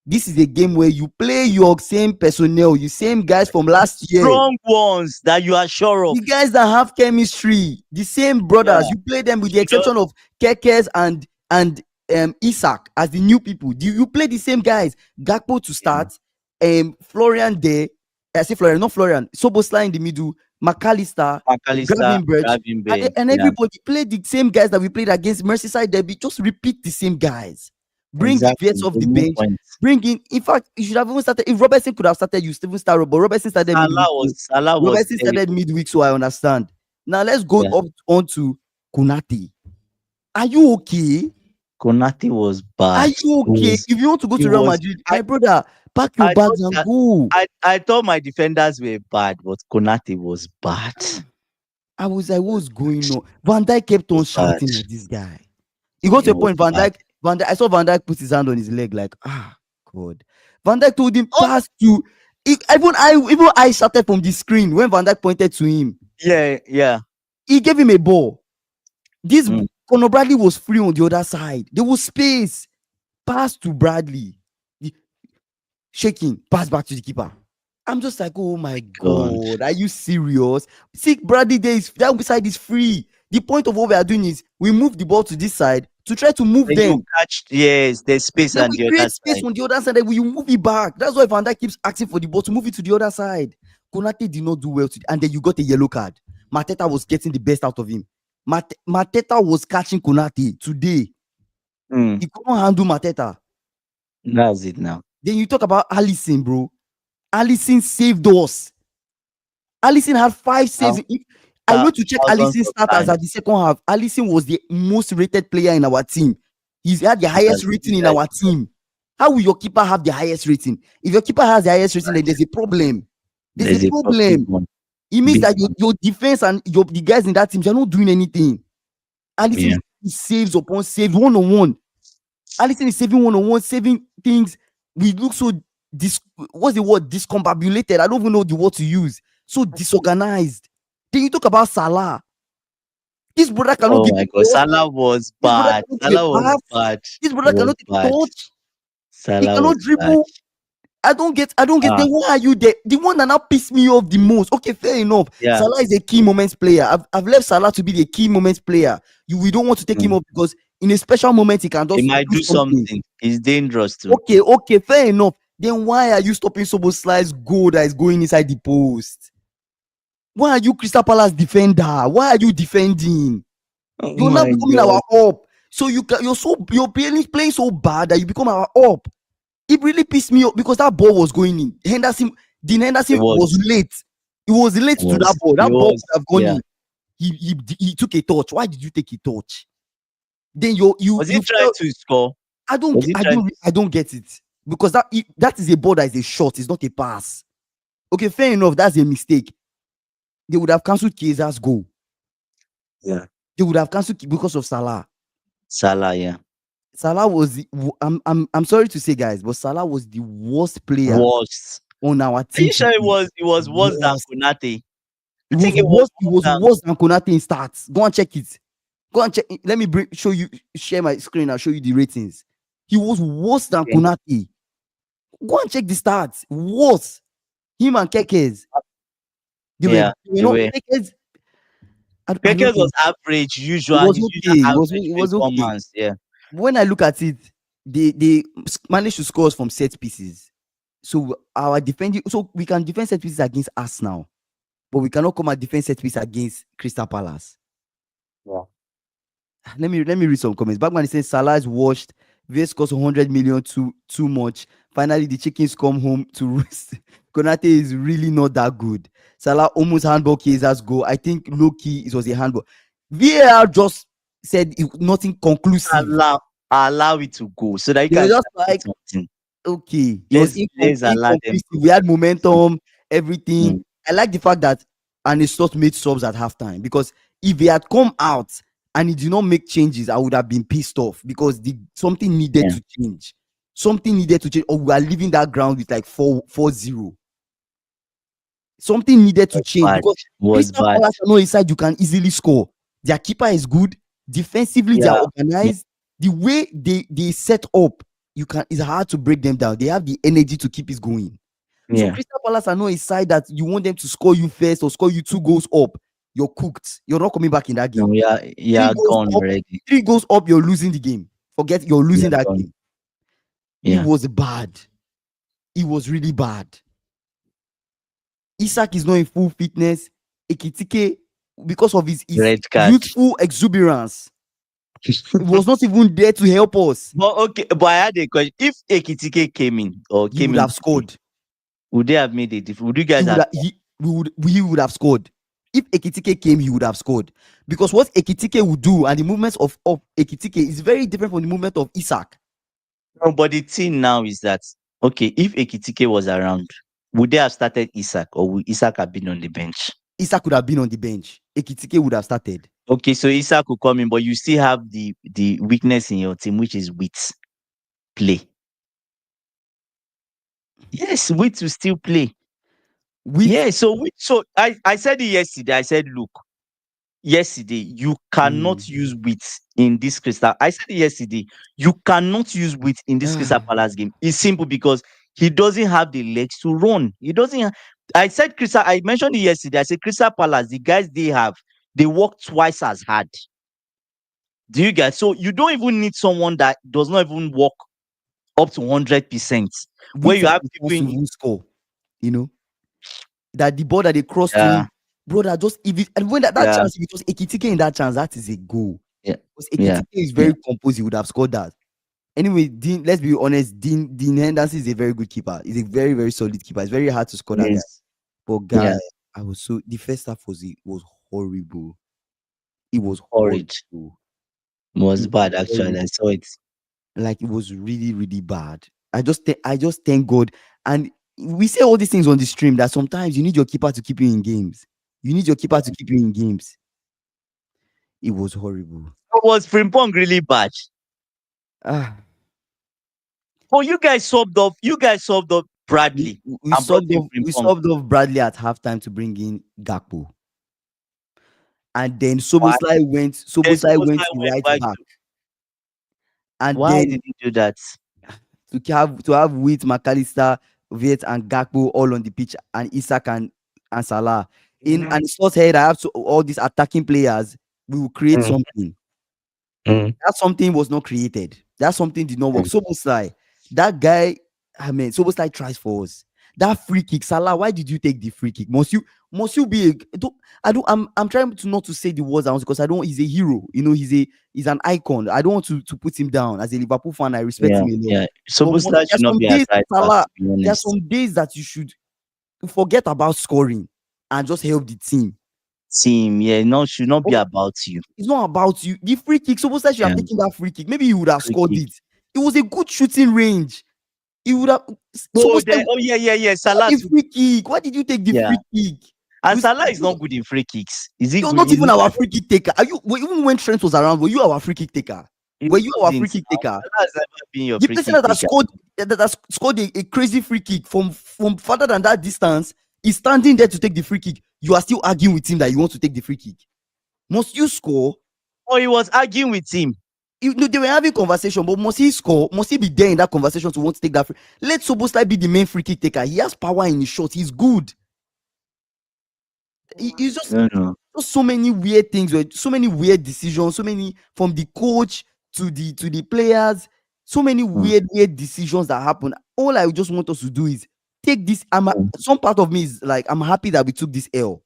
[SPEAKER 1] This is a game where you play your same personnel, you same guys from last year.
[SPEAKER 2] Strong ones that you are sure of.
[SPEAKER 1] The guys that have chemistry, the same brothers,
[SPEAKER 2] Yeah.
[SPEAKER 1] you play them with the
[SPEAKER 2] You just
[SPEAKER 1] exception of Kekes and Isak as the new people. You play the same guys. Gakpo to start, Florian there. I say Florian, not Florian. Soboslai in the middle, McAllister,
[SPEAKER 2] McAllister,
[SPEAKER 1] Gravenberch,
[SPEAKER 2] Gravenberch.
[SPEAKER 1] and
[SPEAKER 2] Yeah.
[SPEAKER 1] everybody play the same guys that we played against Merseyside Derby. Just repeat the same guys. Bring the vets
[SPEAKER 2] Exactly.
[SPEAKER 1] off the
[SPEAKER 2] There's no
[SPEAKER 1] bench.
[SPEAKER 2] point.
[SPEAKER 1] Bring in. In fact, you should have even started. If Robertson could have started, you still start. But Robertson started midweek.
[SPEAKER 2] Salah was
[SPEAKER 1] Robertson started
[SPEAKER 2] terrible.
[SPEAKER 1] midweek, so I understand. Now let's go
[SPEAKER 2] Yeah.
[SPEAKER 1] up on to Konate. Are you okay?
[SPEAKER 2] Konate was
[SPEAKER 1] Are
[SPEAKER 2] bad.
[SPEAKER 1] you okay? If you want to go
[SPEAKER 2] It
[SPEAKER 1] to Real
[SPEAKER 2] was
[SPEAKER 1] Madrid,
[SPEAKER 2] I
[SPEAKER 1] my brother, pack your
[SPEAKER 2] I thought
[SPEAKER 1] bags and
[SPEAKER 2] that
[SPEAKER 1] go.
[SPEAKER 2] I thought my defenders were bad, but Konate was bad.
[SPEAKER 1] I was like, what's going on? Van Dijk kept on
[SPEAKER 2] Was bad.
[SPEAKER 1] shouting at this guy. He got
[SPEAKER 2] It
[SPEAKER 1] to a
[SPEAKER 2] was
[SPEAKER 1] point,
[SPEAKER 2] bad.
[SPEAKER 1] I saw Van Dijk put his hand on his leg, like, God. Van Dijk told him,
[SPEAKER 2] Oh,
[SPEAKER 1] pass to. Even I shouted from the screen when Van Dijk pointed to him.
[SPEAKER 2] yeah.
[SPEAKER 1] He gave him a ball. This
[SPEAKER 2] Mm.
[SPEAKER 1] Conor Bradley was free on the other side. There was space. Pass to Bradley. Shaking. Pass back to the keeper. I'm just like, oh my
[SPEAKER 2] God.
[SPEAKER 1] God, are you serious? See, Bradley there is that side is free. The point of what we are doing is we move the ball to this side to try to move
[SPEAKER 2] Then
[SPEAKER 1] them.
[SPEAKER 2] you catch there's space
[SPEAKER 1] Then
[SPEAKER 2] on
[SPEAKER 1] we
[SPEAKER 2] the
[SPEAKER 1] create
[SPEAKER 2] other
[SPEAKER 1] space
[SPEAKER 2] side.
[SPEAKER 1] on the other side and we move it back. That's why Van Dijk keeps asking for the ball to move it to the other side. Konate did not do well today. And then you got a yellow card. Mateta was getting the best out of him. Mateta was catching Konate today.
[SPEAKER 2] Mm.
[SPEAKER 1] He couldn't handle Mateta.
[SPEAKER 2] That's it now.
[SPEAKER 1] Then you talk about Alisson, bro. Alisson saved us. Alisson had 5 saves. I went to check
[SPEAKER 2] Thousands
[SPEAKER 1] Alisson's
[SPEAKER 2] of
[SPEAKER 1] starters
[SPEAKER 2] times.
[SPEAKER 1] at the second half. Alisson was the most rated player in our team. He's had the highest rating in our team. How will your keeper have the highest rating? If your keeper has the highest rating, then there's a problem. There's a problem. It means that your defense and the guys in that team are not doing anything. Alisson saves upon saves one-on-one. Alisson is saving one-on-one, saving things. We look so what's the word? Discombobulated. I don't even know the word to use. So disorganized. Then you talk about Salah. This brother cannot give
[SPEAKER 2] my
[SPEAKER 1] a
[SPEAKER 2] God.
[SPEAKER 1] touch.
[SPEAKER 2] Salah was
[SPEAKER 1] This brother
[SPEAKER 2] bad.
[SPEAKER 1] cannot give a
[SPEAKER 2] Salah was
[SPEAKER 1] pass.
[SPEAKER 2] bad.
[SPEAKER 1] This brother cannot take a touch. He
[SPEAKER 2] Salah
[SPEAKER 1] cannot
[SPEAKER 2] was bad.
[SPEAKER 1] dribble. I don't get. Then why are you there? The one that now pissed me off the most. Okay, fair enough.
[SPEAKER 2] Yeah.
[SPEAKER 1] Salah is a key moments player. I've left Salah to be the key moments player. We don't want to take him off because in a special moment he can just
[SPEAKER 2] He might do something. He's dangerous too.
[SPEAKER 1] Okay, fair enough. Then why are you stopping Soboslai's goal that is going inside the post? Why are you Crystal Palace defender? Why are you defending? You're not becoming our up. So you're playing so bad that you become our up. It really pissed me off because that ball was going in. Henderson was late. He was late to that ball. That ball would have gone in. He took a touch. Why did you take a touch? Then
[SPEAKER 2] was he trying to score?
[SPEAKER 1] I don't get it because that is a ball that is a shot. It's not a pass. Okay, fair enough. That's a mistake. They would have cancelled Kiesa's goal.
[SPEAKER 2] Yeah.
[SPEAKER 1] They would have cancelled because of Salah.
[SPEAKER 2] Yeah.
[SPEAKER 1] Salah was I'm sorry to say, guys, but Salah was the worst player on our team.
[SPEAKER 2] Are you sure it was worse than Konate?
[SPEAKER 1] It was worse than Konate in stats. Go and check it. Go and check. Let me share my screen. I'll show you the ratings. He was worse than Konate. Go and check the stats. Worse. Him and Kekes.
[SPEAKER 2] Yeah,
[SPEAKER 1] They were
[SPEAKER 2] they
[SPEAKER 1] not
[SPEAKER 2] were.
[SPEAKER 1] Kekes. I don't
[SPEAKER 2] Kekes
[SPEAKER 1] know.
[SPEAKER 2] was average,
[SPEAKER 1] It
[SPEAKER 2] usual,
[SPEAKER 1] was
[SPEAKER 2] his usual
[SPEAKER 1] okay.
[SPEAKER 2] average
[SPEAKER 1] It was okay.
[SPEAKER 2] performance. Yeah.
[SPEAKER 1] When I look at it, they managed to score us from set pieces. So our defending, so we can defend set pieces against Arsenal, but we cannot come and defend set pieces against Crystal Palace.
[SPEAKER 2] Yeah.
[SPEAKER 1] Let me read some comments. Backman is saying Salah is washed. VS costs 100 million too much. Finally, the chickens come home to roost. Konate is really not that good. Salah almost handball Kaiser's goal. I think low key it was a handball. VAR just said nothing conclusive.
[SPEAKER 2] Allow it to go so that you
[SPEAKER 1] They were
[SPEAKER 2] can
[SPEAKER 1] just
[SPEAKER 2] say
[SPEAKER 1] like,
[SPEAKER 2] something.
[SPEAKER 1] okay, it was
[SPEAKER 2] Let's allow them
[SPEAKER 1] inconclusive.
[SPEAKER 2] go.
[SPEAKER 1] We had momentum, everything.
[SPEAKER 2] Mm,
[SPEAKER 1] I like the fact that and Slot made subs at halftime, because if they had come out and he did not make changes, I would have been pissed off, because something needed
[SPEAKER 2] yeah,
[SPEAKER 1] to change. Something needed to change, or we are leaving that ground with like 4-0. Something needed to change,
[SPEAKER 2] bad.
[SPEAKER 1] because
[SPEAKER 2] Was
[SPEAKER 1] Crystal
[SPEAKER 2] bad.
[SPEAKER 1] Palace are not inside you can easily score. Their keeper is good. Defensively, they are
[SPEAKER 2] Yeah, yeah,
[SPEAKER 1] organized. The way they set up, it's hard to break them down. They have the energy to keep it going. So
[SPEAKER 2] yeah.
[SPEAKER 1] Crystal Palace are not a side that you want them to score you first or score you 2 goals up. You're cooked. You're not coming back in that
[SPEAKER 2] No,
[SPEAKER 1] game.
[SPEAKER 2] yeah,
[SPEAKER 1] Three
[SPEAKER 2] yeah,
[SPEAKER 1] goals
[SPEAKER 2] gone
[SPEAKER 1] up,
[SPEAKER 2] already.
[SPEAKER 1] 3 goals up, you're losing the game. Forget you're
[SPEAKER 2] Yeah,
[SPEAKER 1] losing that
[SPEAKER 2] gone.
[SPEAKER 1] game. It
[SPEAKER 2] Yeah,
[SPEAKER 1] was bad. It was really bad. Isak is not in full fitness. Ekitike, because of his
[SPEAKER 2] red card.
[SPEAKER 1] youthful exuberance, he was not even there to help us.
[SPEAKER 2] But okay, but I had a question. If Ekitike came in or
[SPEAKER 1] He
[SPEAKER 2] came
[SPEAKER 1] would
[SPEAKER 2] in
[SPEAKER 1] have
[SPEAKER 2] today,
[SPEAKER 1] scored.
[SPEAKER 2] would they have made a difference? Would you
[SPEAKER 1] He
[SPEAKER 2] guys
[SPEAKER 1] would
[SPEAKER 2] have?
[SPEAKER 1] have, he would have scored. If Ekitike came, he would have scored. Because what Ekitike would do and the movements of Ekitike is very different from the movement of Isak.
[SPEAKER 2] No, but the thing now is that okay, if Ekitike was around, would they have started Isak or would Isak have been on the bench?
[SPEAKER 1] Isak could have been on the bench. Ekitike would have started.
[SPEAKER 2] Okay, so Isak could come in, but you still have the weakness in your team, which is width play. Yes, width will still play.
[SPEAKER 1] With
[SPEAKER 2] Yeah, so I said it yesterday. I said, look, yesterday you cannot use width in this Crystal. I said it yesterday. You cannot use width in this Crystal Palace game. It's simple because he doesn't have the legs to run. He doesn't. I said Crystal. I mentioned it yesterday. I said Crystal Palace. The guys they work twice as hard. Do you guys? So you don't even need someone that does not even work up to 100%. Where
[SPEAKER 1] with
[SPEAKER 2] you
[SPEAKER 1] that
[SPEAKER 2] have people
[SPEAKER 1] response to who score, you know, that the ball that they cross to
[SPEAKER 2] yeah,
[SPEAKER 1] him, brother, just if it, and when that
[SPEAKER 2] yeah,
[SPEAKER 1] chance, if it was Ekitike in that chance, that is a goal.
[SPEAKER 2] yeah,
[SPEAKER 1] Because
[SPEAKER 2] yeah,
[SPEAKER 1] Ekitike is
[SPEAKER 2] yeah.
[SPEAKER 1] very composed, he would have scored that. Anyway, let's be honest, Dean Henderson is a very good keeper. He's a very, very solid keeper. It's very hard to score that guy.
[SPEAKER 2] Yes,
[SPEAKER 1] But guy,
[SPEAKER 2] yeah.
[SPEAKER 1] the first half was horrible. It was
[SPEAKER 2] Horrid.
[SPEAKER 1] horrible. It
[SPEAKER 2] Was
[SPEAKER 1] was
[SPEAKER 2] bad actually.
[SPEAKER 1] horrible.
[SPEAKER 2] I saw it.
[SPEAKER 1] Like, it was really, really bad. I just thank God. And we say all these things on the stream that sometimes you need your keeper to keep you in games. You need your keeper to keep you in games. It was horrible.
[SPEAKER 2] Was Frimpong really bad?
[SPEAKER 1] Ah,
[SPEAKER 2] Oh, you guys subbed off. You guys subbed off Bradley and brought in
[SPEAKER 1] we
[SPEAKER 2] Frimpong.
[SPEAKER 1] subbed off Bradley at halftime to bring in Gakpo. And then
[SPEAKER 2] Why? Then
[SPEAKER 1] Soboslai went
[SPEAKER 2] Szoboszlai went
[SPEAKER 1] right
[SPEAKER 2] back
[SPEAKER 1] back.
[SPEAKER 2] to.
[SPEAKER 1] And
[SPEAKER 2] Why
[SPEAKER 1] then
[SPEAKER 2] did he do that?
[SPEAKER 1] to have with McAllister, Viet, and Gakpo all on the pitch, and Isak and Salah. And it's not here, I have all these attacking players. We will create
[SPEAKER 2] Mm,
[SPEAKER 1] something.
[SPEAKER 2] mm,
[SPEAKER 1] That something was not created. That something did not work.
[SPEAKER 2] mm.
[SPEAKER 1] Soboslai, that guy, I mean, Soboslai tries for us. That free kick, Salah, why did you take the free kick? Must you be I'm trying to not to say the words out, because I don't he's a hero, he's an icon. I don't want to put him down. As a Liverpool fan, I respect
[SPEAKER 2] Yeah,
[SPEAKER 1] him a lot.
[SPEAKER 2] yeah.
[SPEAKER 1] But
[SPEAKER 2] Szoboszlai should
[SPEAKER 1] there's
[SPEAKER 2] not
[SPEAKER 1] some
[SPEAKER 2] be at
[SPEAKER 1] days,
[SPEAKER 2] right back,
[SPEAKER 1] Salah,
[SPEAKER 2] to be
[SPEAKER 1] there's
[SPEAKER 2] honest.
[SPEAKER 1] some days that you should forget about scoring and just help the team.
[SPEAKER 2] Team, yeah, no, should not be about you.
[SPEAKER 1] It's not about you. The free kick, Soboslai should have
[SPEAKER 2] Yeah,
[SPEAKER 1] taken that free kick. Maybe he would have
[SPEAKER 2] free
[SPEAKER 1] scored
[SPEAKER 2] kick.
[SPEAKER 1] it. It was a good shooting range. He would have.
[SPEAKER 2] Oh,
[SPEAKER 1] Soboslai,
[SPEAKER 2] yeah. Salah
[SPEAKER 1] a
[SPEAKER 2] too.
[SPEAKER 1] free kick. Why did you take the
[SPEAKER 2] Yeah.
[SPEAKER 1] free kick?
[SPEAKER 2] And Salah is not good in free kicks. Is he
[SPEAKER 1] You're
[SPEAKER 2] good?
[SPEAKER 1] not even our free kick taker. Even when Trent was around, were you our free kick taker?
[SPEAKER 2] He
[SPEAKER 1] Were you our free
[SPEAKER 2] wasn't
[SPEAKER 1] kick
[SPEAKER 2] now.
[SPEAKER 1] taker?
[SPEAKER 2] Salah has never been your
[SPEAKER 1] The
[SPEAKER 2] free
[SPEAKER 1] person
[SPEAKER 2] kick
[SPEAKER 1] that has
[SPEAKER 2] taker.
[SPEAKER 1] scored a crazy free kick from farther than that distance is standing there to take the free kick. You are still arguing with him that you want to take the free kick. Must you score?
[SPEAKER 2] Oh, he was arguing with him.
[SPEAKER 1] You know, they were having conversation, but must he score? Must he be there in that conversation to want to take that free? Let Soboslai be the main free kick taker. He has power in his shot. He's good. He's just
[SPEAKER 2] No, no.
[SPEAKER 1] so many weird things, so many weird decisions, so many from the coach to the players, so many
[SPEAKER 2] Mm,
[SPEAKER 1] weird decisions that happen. All I just want us to do is take this.
[SPEAKER 2] mm,
[SPEAKER 1] Some part of me is like, I'm happy that we took this L,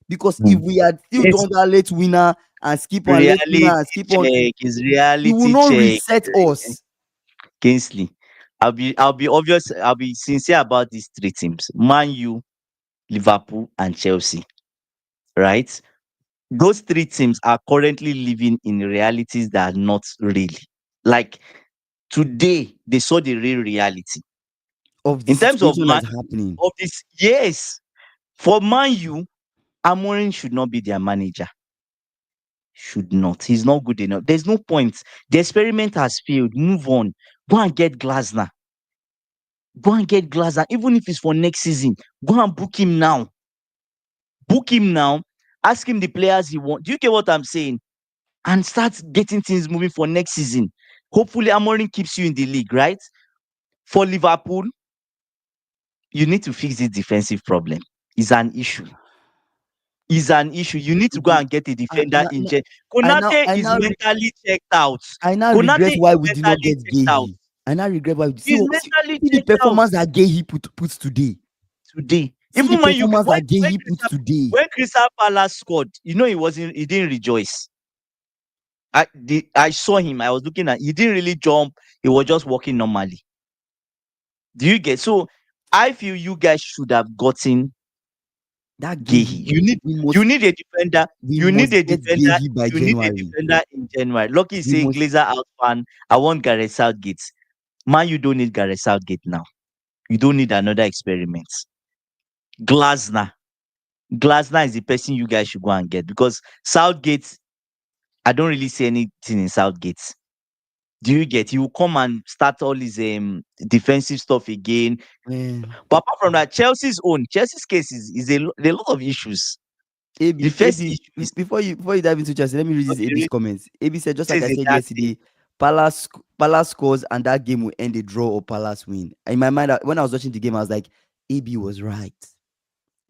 [SPEAKER 1] because if
[SPEAKER 2] mm.
[SPEAKER 1] we had still
[SPEAKER 2] It's
[SPEAKER 1] done that late winner and skip on late
[SPEAKER 2] reality
[SPEAKER 1] winner and skip on,
[SPEAKER 2] check. It's
[SPEAKER 1] it will
[SPEAKER 2] reality
[SPEAKER 1] not
[SPEAKER 2] check.
[SPEAKER 1] reset us.
[SPEAKER 2] Kingsley, I'll be obvious. I'll be sincere about these three teams: Man U, Liverpool, and Chelsea. Right? Those three teams are currently living in realities that are not real. Like today, they saw the real reality
[SPEAKER 1] Of the
[SPEAKER 2] in terms of
[SPEAKER 1] situation
[SPEAKER 2] man
[SPEAKER 1] that's happening.
[SPEAKER 2] of this. Yes, for Man U, Amorim should not be their manager. Should not. He's not good enough. There's no point. The experiment has failed. Move on. Go and get Glasner. Go and get Glasner. Even if it's for next season, go and book him now. Book him now. Ask him the players he wants. Do you get what I'm saying? And start getting things moving for next season. Hopefully, Amorim keeps you in the league, right? For Liverpool, you need to fix this defensive problem. It's an issue. Is an issue. You need to go and get a
[SPEAKER 1] I,
[SPEAKER 2] defender
[SPEAKER 1] now,
[SPEAKER 2] in
[SPEAKER 1] now,
[SPEAKER 2] check.
[SPEAKER 1] I now
[SPEAKER 2] Konate
[SPEAKER 1] I
[SPEAKER 2] is
[SPEAKER 1] now
[SPEAKER 2] mentally checked out.
[SPEAKER 1] I now
[SPEAKER 2] Konate
[SPEAKER 1] regret
[SPEAKER 2] is
[SPEAKER 1] why we did not
[SPEAKER 2] mentally
[SPEAKER 1] get
[SPEAKER 2] checked out.
[SPEAKER 1] Gehi. I now regret why we
[SPEAKER 2] He's
[SPEAKER 1] see,
[SPEAKER 2] mentally
[SPEAKER 1] see the
[SPEAKER 2] checked out
[SPEAKER 1] performance that Gehi puts today.
[SPEAKER 2] today.
[SPEAKER 1] See the
[SPEAKER 2] Even when you
[SPEAKER 1] performance that Gehi puts
[SPEAKER 2] Crystal
[SPEAKER 1] today.
[SPEAKER 2] when Crystal Palace scored, he didn't rejoice. I saw him. I was looking at. He didn't really jump. He was just walking normally. Do you get? So I feel you guys should have gotten
[SPEAKER 1] That
[SPEAKER 2] Gehi.
[SPEAKER 1] Gehi, we
[SPEAKER 2] You
[SPEAKER 1] must
[SPEAKER 2] need a defender.
[SPEAKER 1] we
[SPEAKER 2] You need
[SPEAKER 1] must
[SPEAKER 2] a
[SPEAKER 1] get
[SPEAKER 2] defender.
[SPEAKER 1] Gehi by
[SPEAKER 2] You need a
[SPEAKER 1] January.
[SPEAKER 2] defender in January. Lucky
[SPEAKER 1] We
[SPEAKER 2] say
[SPEAKER 1] must
[SPEAKER 2] Glazer out fan. I want Gareth Southgate. Man, you don't need Gareth Southgate now. You don't need another experiment. Glasner. Glasner is the person you guys should go and get because Southgate, I don't really see anything in Southgate. Do you get? He will come and start all his defensive stuff again.
[SPEAKER 1] man.
[SPEAKER 2] But apart from that, Chelsea's case is a lot of issues. The first
[SPEAKER 1] AB,
[SPEAKER 2] issue is
[SPEAKER 1] before you dive into Chelsea, let me read this
[SPEAKER 2] okay,
[SPEAKER 1] AB's comments. AB said, just like I
[SPEAKER 2] is a
[SPEAKER 1] said
[SPEAKER 2] dark thing.
[SPEAKER 1] yesterday, Palace scores and that game will end a draw or Palace win. In my mind, when I was watching the game, I was like, AB was right.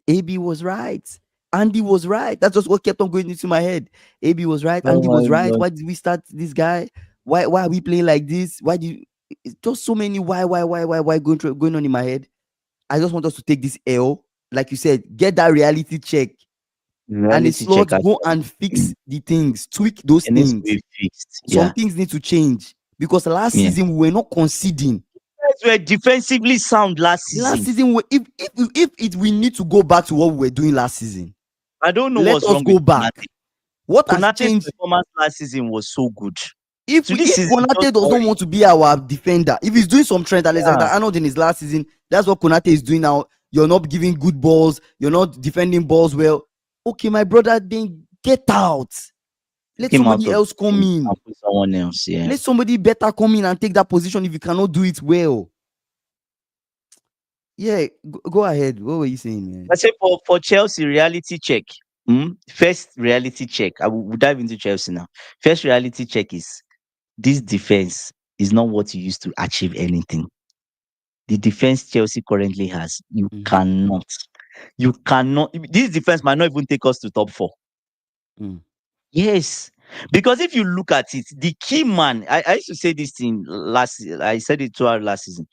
[SPEAKER 1] AB was right. Andy was right. That's just what kept on going into my head. AB was right.
[SPEAKER 2] Oh
[SPEAKER 1] Andy
[SPEAKER 2] my
[SPEAKER 1] was right.
[SPEAKER 2] god.
[SPEAKER 1] Why did we start this guy? Why are we playing like this? Why do you, it's just so many why going on in my head. I just want us to take this L, like you said, get that reality check, and a
[SPEAKER 2] Reality check
[SPEAKER 1] slot, go
[SPEAKER 2] actually.
[SPEAKER 1] and fix the things, tweak those
[SPEAKER 2] It needs to
[SPEAKER 1] things.
[SPEAKER 2] be fixed.
[SPEAKER 1] Some
[SPEAKER 2] Yeah.
[SPEAKER 1] things need to change because last
[SPEAKER 2] Yeah.
[SPEAKER 1] season we were not conceding.
[SPEAKER 2] You guys were defensively sound last
[SPEAKER 1] Last
[SPEAKER 2] season.
[SPEAKER 1] season, we need to go back to what we were doing last season,
[SPEAKER 2] I don't know
[SPEAKER 1] let
[SPEAKER 2] what's
[SPEAKER 1] us
[SPEAKER 2] wrong with
[SPEAKER 1] go back.
[SPEAKER 2] Konate.
[SPEAKER 1] What has
[SPEAKER 2] Konate's
[SPEAKER 1] changed?
[SPEAKER 2] performance last season was so good.
[SPEAKER 1] If
[SPEAKER 2] So this
[SPEAKER 1] if
[SPEAKER 2] season is just
[SPEAKER 1] Konate does not
[SPEAKER 2] boring.
[SPEAKER 1] want to be our defender, if he's doing some Trent
[SPEAKER 2] Yeah.
[SPEAKER 1] Alexander-Arnold in his last season, that's what Konate is doing now. You're not giving good balls. You're not defending balls well. Okay, my brother, then get out.
[SPEAKER 2] Take
[SPEAKER 1] Let
[SPEAKER 2] him out
[SPEAKER 1] somebody
[SPEAKER 2] of the
[SPEAKER 1] else come
[SPEAKER 2] team
[SPEAKER 1] in.
[SPEAKER 2] and put someone else. Yeah.
[SPEAKER 1] Let somebody better come in and take that position if you cannot do it well. Yeah, go ahead. What were you saying, man?
[SPEAKER 2] I say for Chelsea reality check. First reality check. I will dive into Chelsea now. First reality check is this defense is not what you used to achieve anything. The defense Chelsea currently has,
[SPEAKER 1] Mm-hmm.
[SPEAKER 2] you cannot. This defense might not even take us to top four.
[SPEAKER 1] Mm.
[SPEAKER 2] Yes, because if you look at it, the key man. I used to say this thing last. I said it to her last season.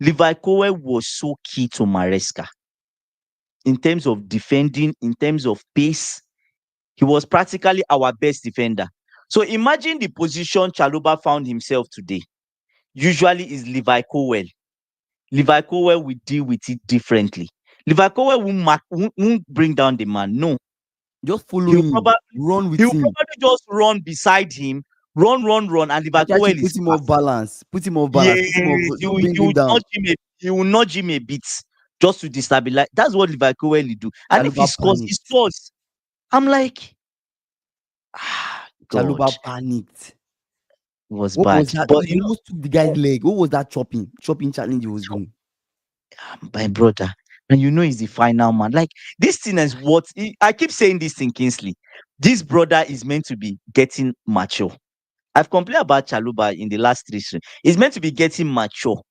[SPEAKER 2] Levi Cowell was so key to Maresca in terms of defending, in terms of pace. He was practically our best defender. So imagine the position Chaluba found himself today. Usually is Levi Cowell. Levi Cowell will deal with it differently. Levi Cowell won't bring down the man. No,
[SPEAKER 1] Just follow
[SPEAKER 2] he'll
[SPEAKER 1] him,
[SPEAKER 2] probably
[SPEAKER 1] run with
[SPEAKER 2] he'll
[SPEAKER 1] him,
[SPEAKER 2] probably just run beside him, run, and Levi
[SPEAKER 1] and try
[SPEAKER 2] Cowell
[SPEAKER 1] to
[SPEAKER 2] is
[SPEAKER 1] put him off
[SPEAKER 2] fast.
[SPEAKER 1] balance. Put him off balance.
[SPEAKER 2] Yes,
[SPEAKER 1] Put him off. Don't bring
[SPEAKER 2] you
[SPEAKER 1] him
[SPEAKER 2] will
[SPEAKER 1] down.
[SPEAKER 2] he will nudge him a bit just to destabilize. That's what Levi Cowell will do. And if he
[SPEAKER 1] Chaluba
[SPEAKER 2] scores, he
[SPEAKER 1] panicked.
[SPEAKER 2] scores. I'm like, God,
[SPEAKER 1] Chaluba
[SPEAKER 2] it
[SPEAKER 1] panicked.
[SPEAKER 2] was
[SPEAKER 1] What was
[SPEAKER 2] bad.
[SPEAKER 1] that?
[SPEAKER 2] But
[SPEAKER 1] He almost took the guy's leg. What was that chopping challenge he was doing?
[SPEAKER 2] my brother, and he's the final man. Like this thing is I keep saying this thing, Kingsley. This brother is meant to be getting mature. I've complained about Chaluba in the last three seasons. He's meant to be getting mature,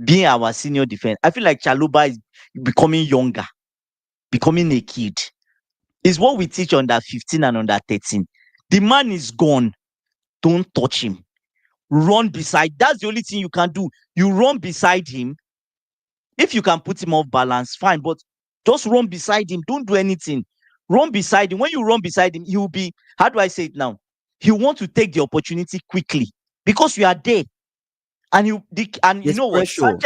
[SPEAKER 2] being our senior defense. I feel like Chaluba is becoming younger, becoming a kid. It's what we teach under 15 and under 13. The man is gone. Don't touch him. Run beside. That's the only thing you can do. You run beside him. If you can put him off balance, fine. But just run beside him. Don't do anything. Run beside him. When you run beside him, he will be, how do I say it now? He'll want to take the opportunity quickly because you are there. And you
[SPEAKER 1] There's
[SPEAKER 2] know what?
[SPEAKER 1] pressure.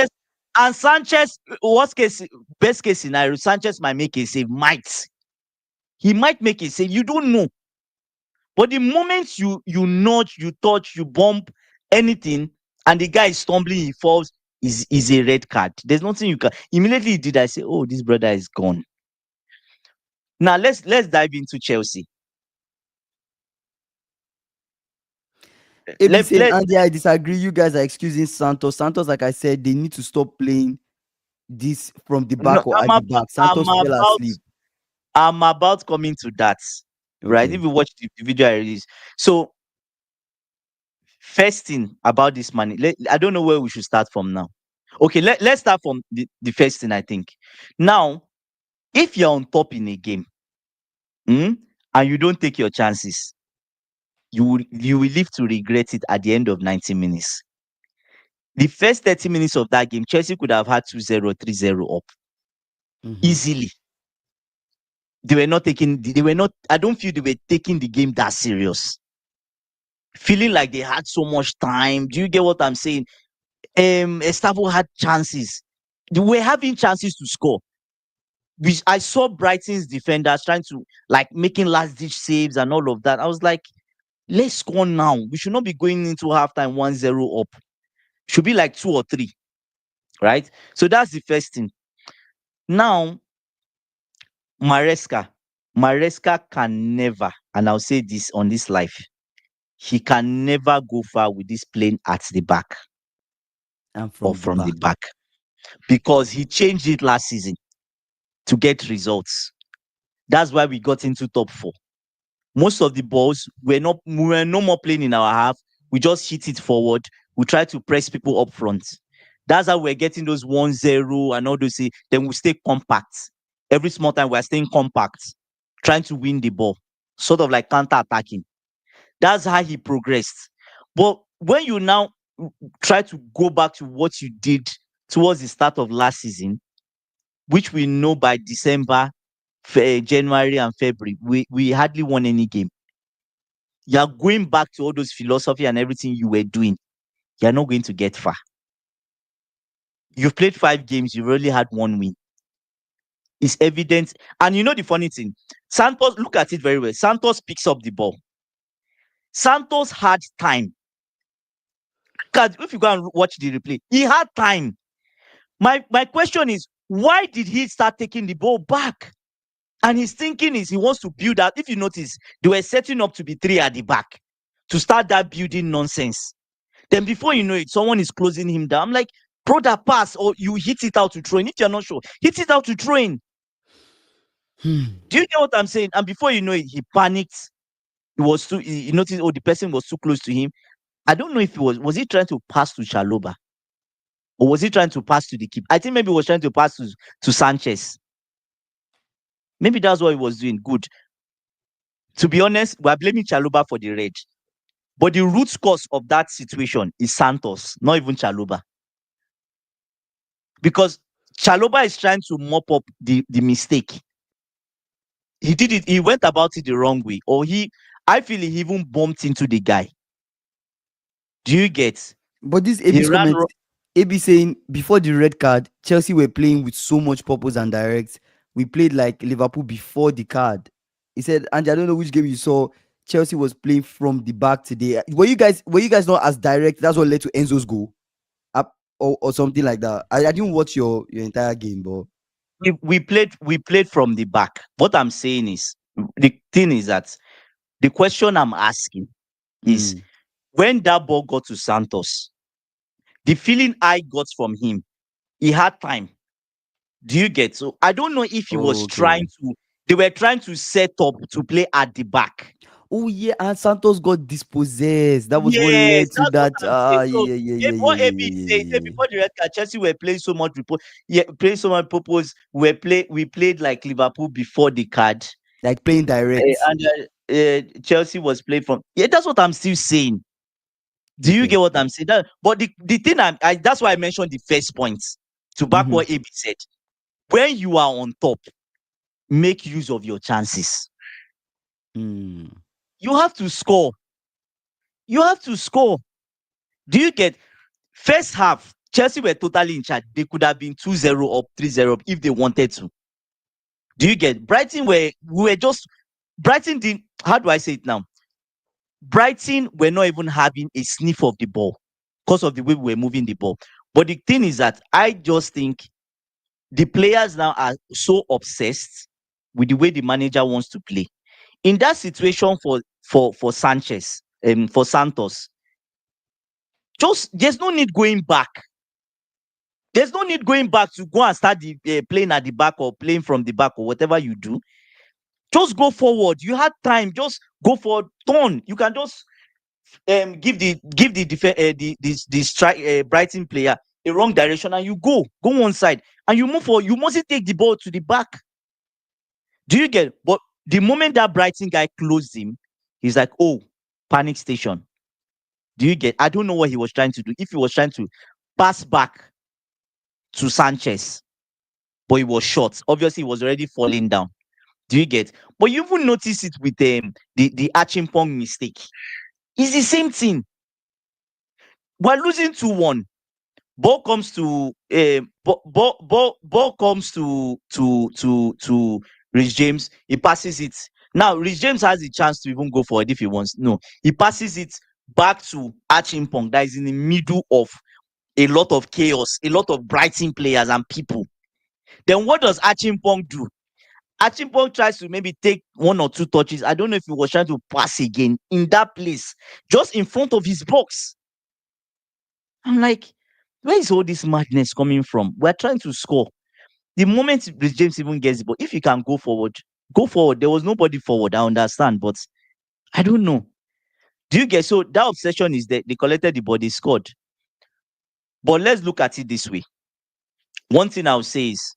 [SPEAKER 2] Sanchez, worst case, best case scenario, Sanchez might make a save. He might make a save. You don't know. But the moment you nudge, you touch, you bump anything, and the guy is stumbling, he falls, is a red card. There's nothing you can. Immediately he did, I say, oh, this brother is gone. Now let's dive into Chelsea.
[SPEAKER 1] AB
[SPEAKER 2] Let
[SPEAKER 1] saying,
[SPEAKER 2] let
[SPEAKER 1] Andy, I disagree. You guys are excusing Santos. Santos, like I said, they need to stop playing this from the
[SPEAKER 2] no,
[SPEAKER 1] back or at the back. Santos fell asleep.
[SPEAKER 2] I'm about coming to that. Right?
[SPEAKER 1] Okay.
[SPEAKER 2] If you watch the video I released. So first thing about this money, I don't know where we should start from now. Okay, let's start from the first thing I think. Now, if you're on top in a game, and you don't take your chances, you will live to regret it at the end of 90 minutes. The first 30 minutes of that game, Chelsea could have had 2-0, 3-0 up easily. They were not, I don't feel they were taking the game that serious. Feeling like they had so much time. Do you get what I'm saying? Estavo had chances. They were having chances to score. I saw Brighton's defenders trying to like making last ditch saves and all of that. I was like, let's score now. We should not be going into halftime 1-0 up. Should be like 2 or 3. Right? So that's the first thing. Now, Maresca. Maresca can never, and I'll say this on this life, he can never go far with this playing at the back
[SPEAKER 1] And
[SPEAKER 2] or
[SPEAKER 1] from the
[SPEAKER 2] from the
[SPEAKER 1] back.
[SPEAKER 2] back because he changed it last season to get results. That's why we got into top 4. Most of the balls we were no more playing in our half. We just hit it forward. We try to press people up front. That's how we're getting those 1-0 and all those. Then we stay compact. Every small time we're staying compact, trying to win the ball, sort of like counter-attacking. That's how he progressed. But when you now try to go back to what you did towards the start of last season, which we know by December, January and February, we hardly won any game. You're going back to all those philosophy and everything you were doing. You're not going to get far. You've played 5 games, you've only had 1 win. It's evident. And you know the funny thing, Santos, look at it very well. Santos picks up the ball. Santos had time. If you go and watch the replay, he had time. My question is, why did he start taking the ball back? And his thinking is he wants to build out. If you notice, they were setting up to be 3 at the back to start that building nonsense. Then before you know it, someone is closing him down. I'm like, brother, pass or you hit it out to train. If you're not sure, hit it out to train. Do you get what I'm saying? And before you know it, he panicked. He noticed, the person was too close to him. I don't know if was he trying to pass to Chaloba or was he trying to pass to the keeper? I think maybe he was trying to pass to Sanchez. Maybe that's what he was doing. Good. To be honest, we're blaming Chaloba for the red. But the root cause of that situation is Santos, not even Chaloba. Because Chaloba is trying to mop up the mistake. He did it, he went about it the wrong way. Or I feel he even bumped into the guy. Do you get?
[SPEAKER 1] But this
[SPEAKER 2] He
[SPEAKER 1] AB's
[SPEAKER 2] ran
[SPEAKER 1] comment, AB saying before the red card, Chelsea were playing with so much purpose and direct. We played like Liverpool before the card. He said, and I don't know which game you saw. Chelsea was playing from the back today. Were you guys not as direct? That's what led to Enzo's goal, up or something like that. I didn't watch your entire game, but
[SPEAKER 2] we played from the back. What I'm saying is, the thing is that the question I'm asking is when that ball got to Santos, the feeling I got from him, he had time. Do you get? So I don't know if he was
[SPEAKER 1] okay.
[SPEAKER 2] they were trying to set up to play at the back.
[SPEAKER 1] Oh yeah, and Santos got dispossessed. That was what
[SPEAKER 2] Yes,
[SPEAKER 1] led to
[SPEAKER 2] that's what
[SPEAKER 1] that.
[SPEAKER 2] I'm saying. So
[SPEAKER 1] Yeah, yeah, yeah, yeah,
[SPEAKER 2] what
[SPEAKER 1] yeah,
[SPEAKER 2] AB
[SPEAKER 1] yeah, yeah,
[SPEAKER 2] said,
[SPEAKER 1] yeah, yeah.
[SPEAKER 2] before the red card, Chelsea were playing so much yeah, playing so much purpose. We played like Liverpool before the card,
[SPEAKER 1] Like playing direct.
[SPEAKER 2] and Chelsea was playing from. Yeah, that's what I'm still saying. Do you
[SPEAKER 1] Okay.
[SPEAKER 2] get what I'm saying? But the thing that's why I mentioned the first point to back
[SPEAKER 1] Mm-hmm.
[SPEAKER 2] what AB said. When you are on top, make use of your chances.
[SPEAKER 1] Mm.
[SPEAKER 2] You have to score. You have to score. Do you get first half? Chelsea were totally in charge. They could have been 2-0 up, 3-0 up if they wanted to. Do you get Brighton we were just Brighton didn't, how do I say it now? Brighton were not even having a sniff of the ball because of the way we were moving the ball. But the thing is that I just think the players now are so obsessed with the way the manager wants to play. In that situation for Sanchez, for Santos, just there's no need going back. There's no need going back to go and start playing at the back or playing from the back or whatever you do. Just go forward. You had time. Just go forward. Turn. You can just give the the strike Brighton player a wrong direction and you go one side and you move forward. You mustn't take the ball to the back. Do you get? But the moment that Brighton guy closed him, he's like, oh, panic station. Do you get? I don't know what he was trying to do. If he was trying to pass back to Sanchez, but he was short. Obviously, he was already falling down. Do you get? But you even notice it with the Achimpong mistake. It's the same thing. We're losing 2-1. Ball comes to ball comes to Rich James. He passes it. Now Rich James has the chance to even go for it if he wants. No, he passes it back to Achimpong that is in the middle of a lot of chaos, a lot of Brighton players and people. Then what does Achimpong do? Achimpong tries to maybe take one or two touches. I don't know if he was trying to pass again in that place, just in front of his box. I'm like, where is all this madness coming from? We're trying to score. The moment Rich James even gets the ball, if he can go forward, go forward. There was nobody forward. I understand, but I don't know. Do you get? So that obsession is that they collected the ball, they scored. But let's look at it this way. One thing I'll say is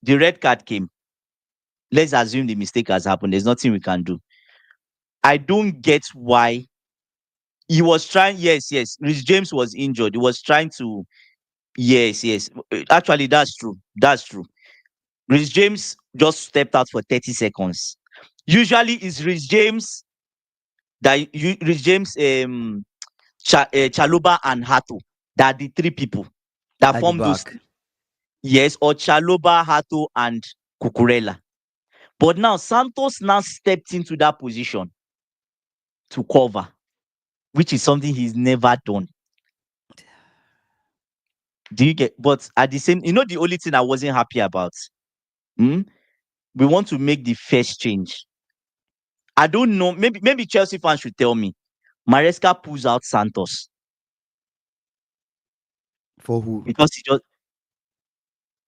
[SPEAKER 2] the red card came. Let's assume the mistake has happened. There's nothing we can do. I don't get why he was trying. Yes, yes. Rich James was injured. He was trying to. Yes, yes. Actually, that's true. That's true. Rich James just stepped out for 30 seconds. Usually, it's Rich James Rich James, Chaluba and Hato that are the three people that
[SPEAKER 1] At the
[SPEAKER 2] form those.
[SPEAKER 1] back.
[SPEAKER 2] Yes, or Chaluba, Hato, and Cucurella. But now Santos now stepped into that position to cover, which is something he's never done. Do you get? But at the same, the only thing I wasn't happy about. Hmm? We want to make the first change. I don't know. Maybe Chelsea fans should tell me. Maresca pulls out Santos
[SPEAKER 1] For who?
[SPEAKER 2] because he just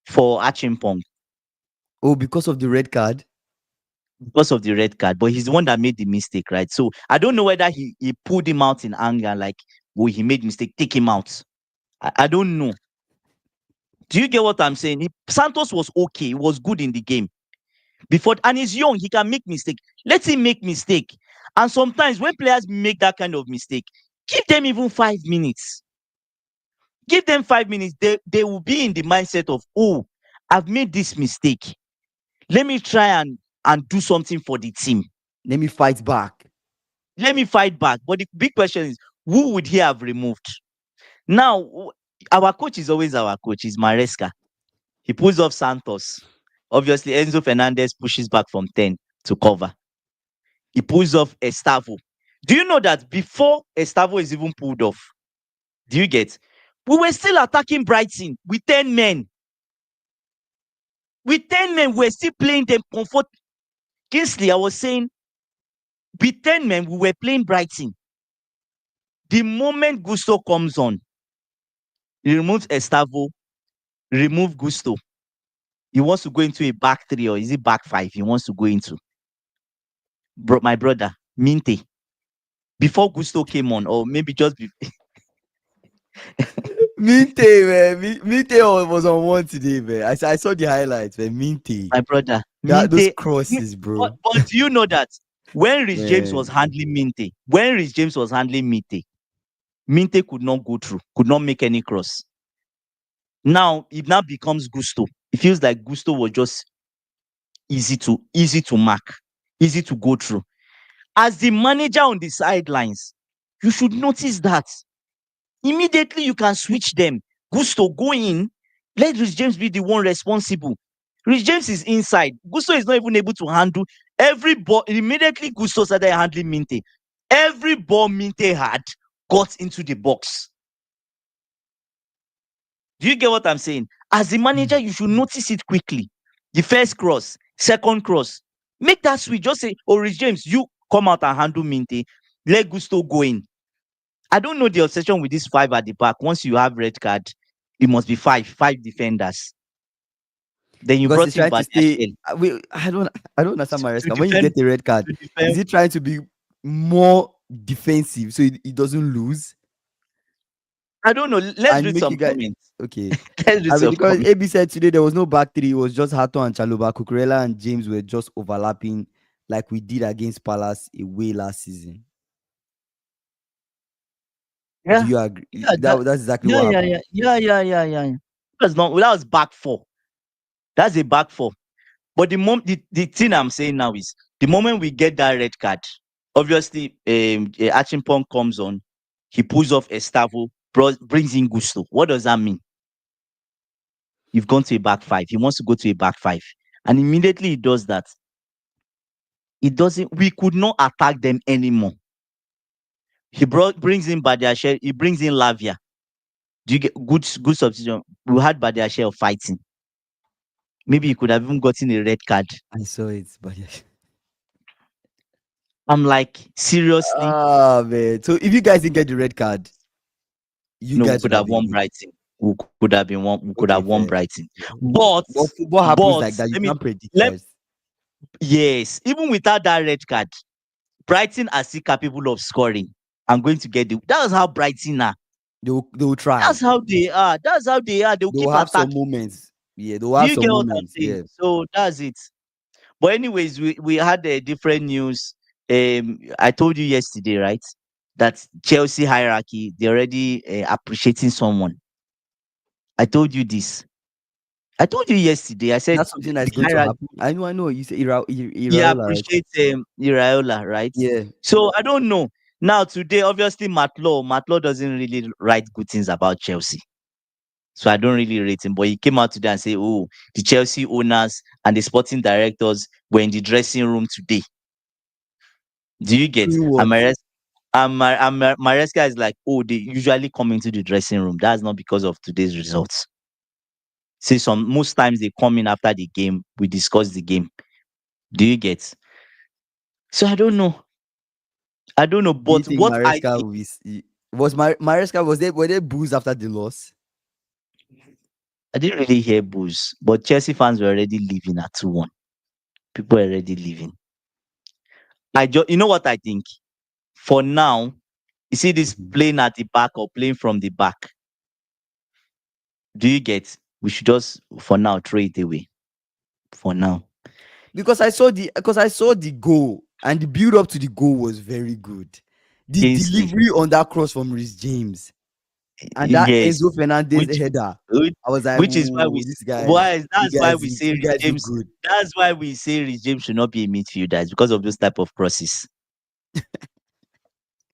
[SPEAKER 2] for Achimpong
[SPEAKER 1] Oh, because of the red card?
[SPEAKER 2] because of the red card. But he's the one that made the mistake, right? So I don't know whether he pulled him out in anger, like, oh, he made mistake, take him out. I don't know. Do you get what I'm saying? Santos was okay. He was good in the game before, and he's young. He can make mistake. Let him make mistake. And sometimes when players make that kind of mistake, give them even 5 minutes. Give them 5 minutes. They will be in the mindset of, oh, I've made this mistake. Let me try and do something for the team.
[SPEAKER 1] Let me fight back.
[SPEAKER 2] Let me fight back. But the big question is, who would he have removed? Now, our coach is always our coach. Is Maresca. He pulls off Santos. Obviously, Enzo Fernandez pushes back from 10 to cover. He pulls off Estavo. Do you know that before Estavo is even pulled off, do you get? We were still attacking Brighton with 10 men. With 10 men, we're still playing them comfort. Kingsley, I was saying, with 10 men, we were playing Brighton. The moment Gusto comes on, he removes Estavo, remove Gusto. He wants to go into a back three or is it back five? He wants to go into. my brother, Minte, before Gusto came on, or maybe just
[SPEAKER 1] Minte, man. Minte was on one today, man. I saw the highlights, man. Minte.
[SPEAKER 2] my brother,
[SPEAKER 1] Those
[SPEAKER 2] Minte.
[SPEAKER 1] crosses,
[SPEAKER 2] But,
[SPEAKER 1] bro.
[SPEAKER 2] but do you know that when Rich James was
[SPEAKER 1] Man.
[SPEAKER 2] handling Minte, Minte could not go through, could not make any cross. Now it now becomes Gusto. It feels like Gusto was just easy to mark, easy to go through. As the manager on the sidelines, you should notice that immediately you can switch them. Gusto, go in. Let Rich James be the one responsible. Rich James is inside. Gusto is not even able to handle every ball. Immediately, Gusto started handling Minte. Every ball Minte had got into the box. Do you get what I'm saying? As the manager, you should notice it quickly. The first cross, second cross. Make that switch. Just say, oh, Rich James, you come out and handle Minte. Let Gusto go in. I don't know the obsession with this five at the back. Once you have red card, it must be five defenders. Then you
[SPEAKER 1] Because he's
[SPEAKER 2] brought in
[SPEAKER 1] trying to stay.
[SPEAKER 2] Badiashile
[SPEAKER 1] Wait, I don't understand
[SPEAKER 2] to
[SPEAKER 1] Maresca. When you
[SPEAKER 2] defend
[SPEAKER 1] get a red card,
[SPEAKER 2] to
[SPEAKER 1] is
[SPEAKER 2] defend.
[SPEAKER 1] he trying to be more defensive so he doesn't lose
[SPEAKER 2] I don't know. Let's
[SPEAKER 1] and
[SPEAKER 2] read
[SPEAKER 1] make
[SPEAKER 2] some
[SPEAKER 1] you guys
[SPEAKER 2] comments.
[SPEAKER 1] okay?
[SPEAKER 2] Let's read
[SPEAKER 1] I mean,
[SPEAKER 2] some
[SPEAKER 1] because
[SPEAKER 2] comments.
[SPEAKER 1] AB said today there was no back three. It was just Hato and Chaluba. Cucurella and James were just overlapping like we did against Palace away last season. Do
[SPEAKER 2] Yeah,
[SPEAKER 1] you agree?
[SPEAKER 2] yeah,
[SPEAKER 1] That's exactly
[SPEAKER 2] yeah,
[SPEAKER 1] what
[SPEAKER 2] yeah, yeah,
[SPEAKER 1] happened.
[SPEAKER 2] yeah, yeah, yeah, yeah. That was back four. That's a back four. But the thing I'm saying now is the moment we get that red card, obviously, Achimpong comes on, he pulls off Estavo, brings in Gusto. What does that mean? You've gone to a back five. He wants to go to a back five, and immediately he does that. It doesn't. We could not attack them anymore. Brings in Badiashile. He brings in Lavia. Do you get good substitution? We had Badiashile fighting. Maybe he could have even gotten a red card.
[SPEAKER 1] I saw it, but yeah.
[SPEAKER 2] I'm like, seriously?
[SPEAKER 1] Ah man. So if you guys didn't get the red card, you
[SPEAKER 2] No, we
[SPEAKER 1] guys
[SPEAKER 2] could
[SPEAKER 1] would have
[SPEAKER 2] have
[SPEAKER 1] been
[SPEAKER 2] won
[SPEAKER 1] good.
[SPEAKER 2] Brighton. We could have been won. We could have
[SPEAKER 1] Okay,
[SPEAKER 2] won
[SPEAKER 1] fair.
[SPEAKER 2] Brighton.
[SPEAKER 1] Yeah.
[SPEAKER 2] But
[SPEAKER 1] But football happens
[SPEAKER 2] but
[SPEAKER 1] like that. You
[SPEAKER 2] let me
[SPEAKER 1] can't predict
[SPEAKER 2] let
[SPEAKER 1] guys.
[SPEAKER 2] yes, even without that red card, Brighton are still capable of scoring. I'm going to get the. That's how Brighton are.
[SPEAKER 1] They will try.
[SPEAKER 2] That's how they are. That's how they are. They'll
[SPEAKER 1] They will
[SPEAKER 2] keep
[SPEAKER 1] have some
[SPEAKER 2] attacking.
[SPEAKER 1] moments. Yeah, they will
[SPEAKER 2] Do
[SPEAKER 1] have
[SPEAKER 2] you
[SPEAKER 1] some
[SPEAKER 2] get what I'm
[SPEAKER 1] moments.
[SPEAKER 2] saying?
[SPEAKER 1] Yeah.
[SPEAKER 2] So that's it. But anyways, we had a different news. I told you yesterday, right? That Chelsea hierarchy, they're already appreciating someone. I told you this. I told you yesterday. I said
[SPEAKER 1] That's something that's
[SPEAKER 2] the
[SPEAKER 1] going to
[SPEAKER 2] hierarchy.
[SPEAKER 1] happen. I know. You say
[SPEAKER 2] He
[SPEAKER 1] Iraola, right?
[SPEAKER 2] appreciates Iraola, right?
[SPEAKER 1] Yeah.
[SPEAKER 2] So I don't know. Now today, obviously, Matlow doesn't really write good things about Chelsea. So I don't really rate him. But he came out today and said, "Oh, the Chelsea owners and the sporting directors were in the dressing room today." Do you get?
[SPEAKER 1] Doing what?
[SPEAKER 2] And Maresca is like, "Oh, they usually come into the dressing room. That's not because of today's results. Say most times they come in after the game. We discuss the game. Do you get?" So I don't know. I don't know.
[SPEAKER 1] Do you
[SPEAKER 2] But
[SPEAKER 1] think
[SPEAKER 2] what I
[SPEAKER 1] Maresca
[SPEAKER 2] think,
[SPEAKER 1] was Maresca were they booze after the loss?
[SPEAKER 2] I didn't really hear booze, but Chelsea fans were already leaving at 2-1. People were already leaving. You know what I think? For now, you see this
[SPEAKER 1] Mhm.
[SPEAKER 2] playing at the back or playing from the back. Do you get? We should just for now throw it away. For now.
[SPEAKER 1] Because I saw the goal and the build up to the goal was very good. The
[SPEAKER 2] Kingsley.
[SPEAKER 1] delivery on that cross from Rhys James and that
[SPEAKER 2] Yes.
[SPEAKER 1] Enzo Fernandez
[SPEAKER 2] Which
[SPEAKER 1] header,
[SPEAKER 2] which
[SPEAKER 1] I was like,
[SPEAKER 2] which is why
[SPEAKER 1] "Oh, these guys, you
[SPEAKER 2] that's why
[SPEAKER 1] guys,
[SPEAKER 2] we say
[SPEAKER 1] you
[SPEAKER 2] Rich
[SPEAKER 1] guys look
[SPEAKER 2] James.
[SPEAKER 1] good."
[SPEAKER 2] That's why we say Rich James should not be a midfielder. It's because of those type of crosses.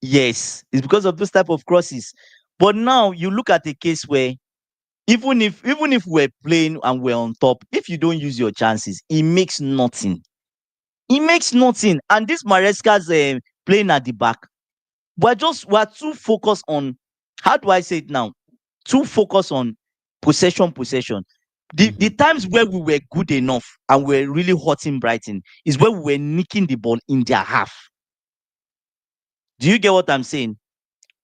[SPEAKER 2] Yes, it's because of those type of crosses. But now you look at a case where even if we're playing and we're on top, if you don't use your chances, it makes nothing. It makes nothing. And this Maresca's playing at the back. We're too focused on, how do I say it now? Too focused on possession. The
[SPEAKER 1] Mhm.
[SPEAKER 2] times where we were good enough and we're really hurting Brighton is where we were nicking the ball in their half. Do you get what I'm saying?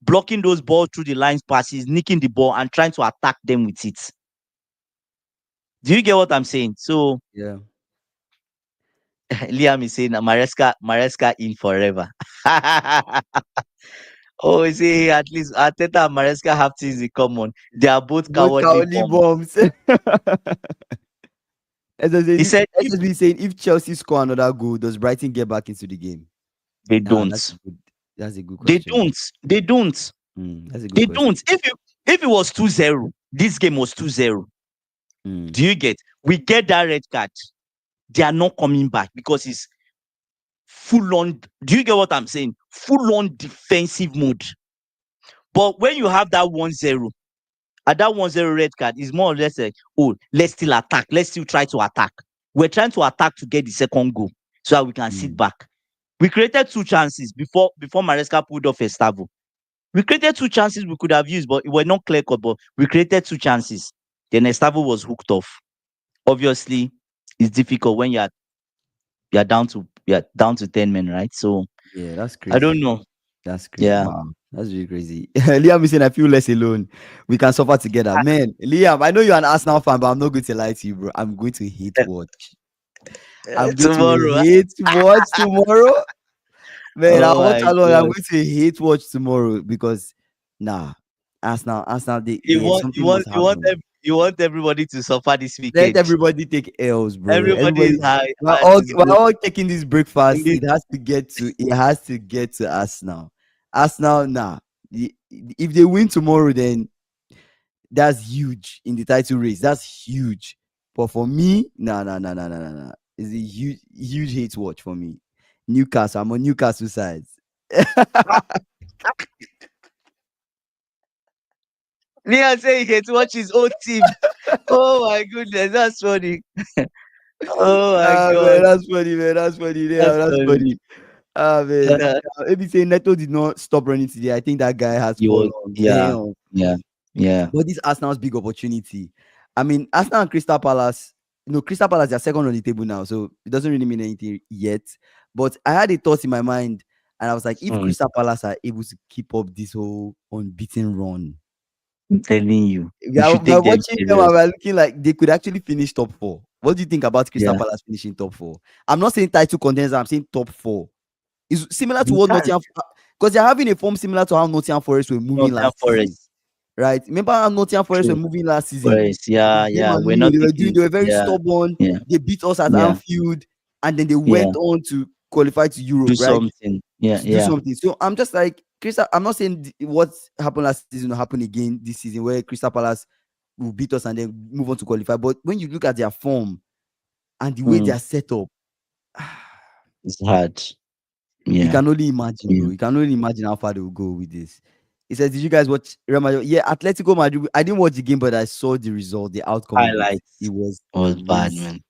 [SPEAKER 2] Blocking those balls through the lines passes, nicking the ball and trying to attack them with it. Do you get what I'm saying? So
[SPEAKER 1] Yeah.
[SPEAKER 2] Liam is saying Maresca in forever. Oh, you see, at least Ateta and Maresca have things in common. They are both
[SPEAKER 1] Both
[SPEAKER 2] cowardly
[SPEAKER 1] cowardly
[SPEAKER 2] bombs.
[SPEAKER 1] bombs.
[SPEAKER 2] He said if
[SPEAKER 1] SSB saying if Chelsea score another goal, does Brighton get back into the game?
[SPEAKER 2] they
[SPEAKER 1] Ah,
[SPEAKER 2] don't,
[SPEAKER 1] that's a good
[SPEAKER 2] they
[SPEAKER 1] question.
[SPEAKER 2] don't, they don't,
[SPEAKER 1] That's a good
[SPEAKER 2] they
[SPEAKER 1] question.
[SPEAKER 2] don't. If it was 2-0, this game was 2-0.
[SPEAKER 1] Mm,
[SPEAKER 2] Do you get? We get that red card. They are not coming back because it's full on. Do you get what I'm saying? Full on defensive mode. But when you have that 1-0, at that 1-0 red card, is more or less like, oh, let's still attack. Let's still try to attack. We're trying to attack to get the second goal so that we can sit
[SPEAKER 1] mm.
[SPEAKER 2] back. We created two chances before Maresca pulled off Estavo. We created two chances we could have used, but it were not clear cut. But we created two chances. Then Estavo was hooked off. Obviously, it's difficult when you're down to 10 men, right? So
[SPEAKER 1] Yeah, that's
[SPEAKER 2] I don't
[SPEAKER 1] crazy.
[SPEAKER 2] know.
[SPEAKER 1] That's crazy.
[SPEAKER 2] Yeah.
[SPEAKER 1] Wow, that's really crazy. Liam is saying, I feel less alone. We can suffer together. Man, Liam, I know you're an Arsenal fan, but I'm not going to lie to you, bro. I'm going to hate watch. I'm going to
[SPEAKER 2] Tomorrow.
[SPEAKER 1] hate watch tomorrow. Man, I
[SPEAKER 2] Oh
[SPEAKER 1] watch
[SPEAKER 2] my
[SPEAKER 1] alone. I'm
[SPEAKER 2] god.
[SPEAKER 1] going to hate watch tomorrow because nah, Arsenal, something must happen.
[SPEAKER 2] You want everybody to suffer this
[SPEAKER 1] Let
[SPEAKER 2] weekend.
[SPEAKER 1] everybody take L's, bro.
[SPEAKER 2] Everybody
[SPEAKER 1] Everybody,
[SPEAKER 2] is high
[SPEAKER 1] we're
[SPEAKER 2] and
[SPEAKER 1] all
[SPEAKER 2] is
[SPEAKER 1] we're
[SPEAKER 2] good.
[SPEAKER 1] all taking this
[SPEAKER 2] In
[SPEAKER 1] breakfast.
[SPEAKER 2] this
[SPEAKER 1] It has to get to Arsenal. Arsenal, nah. If they win tomorrow, then that's huge in the title race. That's huge. But for me, nah, nah, nah, nah, nah, nah, nah. It's a huge hate watch for me. Newcastle. I'm on Newcastle side.
[SPEAKER 2] Liam say he can watch his own team. Oh my goodness, that's funny. Oh my
[SPEAKER 1] Ah, man,
[SPEAKER 2] god,
[SPEAKER 1] that's funny, man. That's funny. Yeah,
[SPEAKER 2] that's
[SPEAKER 1] that's
[SPEAKER 2] funny.
[SPEAKER 1] funny. Ah, man. Maybe say Neto did not stop running today. I think that guy has
[SPEAKER 2] You was
[SPEAKER 1] fallen.
[SPEAKER 2] yeah,
[SPEAKER 1] Damn.
[SPEAKER 2] yeah, yeah.
[SPEAKER 1] But this Arsenal's big opportunity. I mean, Arsenal and Crystal Palace, Crystal Palace are second on the table now, so it doesn't really mean anything yet. But I had a thought in my mind, and I was like, if
[SPEAKER 2] Hmm.
[SPEAKER 1] Crystal Palace are able to keep up this whole unbeaten run,
[SPEAKER 2] I'm telling you,
[SPEAKER 1] we
[SPEAKER 2] you
[SPEAKER 1] are,
[SPEAKER 2] should
[SPEAKER 1] we are
[SPEAKER 2] take them
[SPEAKER 1] watching them and
[SPEAKER 2] serious.
[SPEAKER 1] we're looking like they could actually finish top four. What do you think about Crystal
[SPEAKER 2] Yeah.
[SPEAKER 1] Palace finishing top four? I'm not saying title contenders, I'm saying top four. It's similar to
[SPEAKER 2] They
[SPEAKER 1] what
[SPEAKER 2] can.
[SPEAKER 1] Nottingham, because they're having a form similar to how Nottingham Forest were moving
[SPEAKER 2] Nottingham
[SPEAKER 1] last season,
[SPEAKER 2] Forest.
[SPEAKER 1] right? Remember how Nottingham Forest were
[SPEAKER 2] True.
[SPEAKER 1] moving last season?
[SPEAKER 2] Forest. Yeah,
[SPEAKER 1] Them
[SPEAKER 2] yeah.
[SPEAKER 1] and
[SPEAKER 2] We're not
[SPEAKER 1] They were doing.
[SPEAKER 2] taking.
[SPEAKER 1] They were very
[SPEAKER 2] Yeah,
[SPEAKER 1] stubborn.
[SPEAKER 2] yeah,
[SPEAKER 1] They beat us at
[SPEAKER 2] yeah,
[SPEAKER 1] Anfield, and then they
[SPEAKER 2] yeah.
[SPEAKER 1] went on to qualify to
[SPEAKER 2] Do
[SPEAKER 1] Europe, right?
[SPEAKER 2] something. Yeah,
[SPEAKER 1] To do
[SPEAKER 2] yeah.
[SPEAKER 1] something. So I'm just like Crystal. I'm not saying what happened last season will happen again this season, where Crystal Palace will beat us and then move on to qualify. But when you look at their form and the way they
[SPEAKER 2] Hmm.
[SPEAKER 1] are set up,
[SPEAKER 2] It's hard.
[SPEAKER 1] you
[SPEAKER 2] Yeah,
[SPEAKER 1] can only imagine,
[SPEAKER 2] yeah.
[SPEAKER 1] bro. You can only imagine how far they will go with this. He says, "Did you guys watch Real Madrid? Yeah, Atletico Madrid. I didn't watch the game, but I saw the result, the outcome of it. It
[SPEAKER 2] Highlights
[SPEAKER 1] was
[SPEAKER 2] was bad,
[SPEAKER 1] crazy.
[SPEAKER 2] man.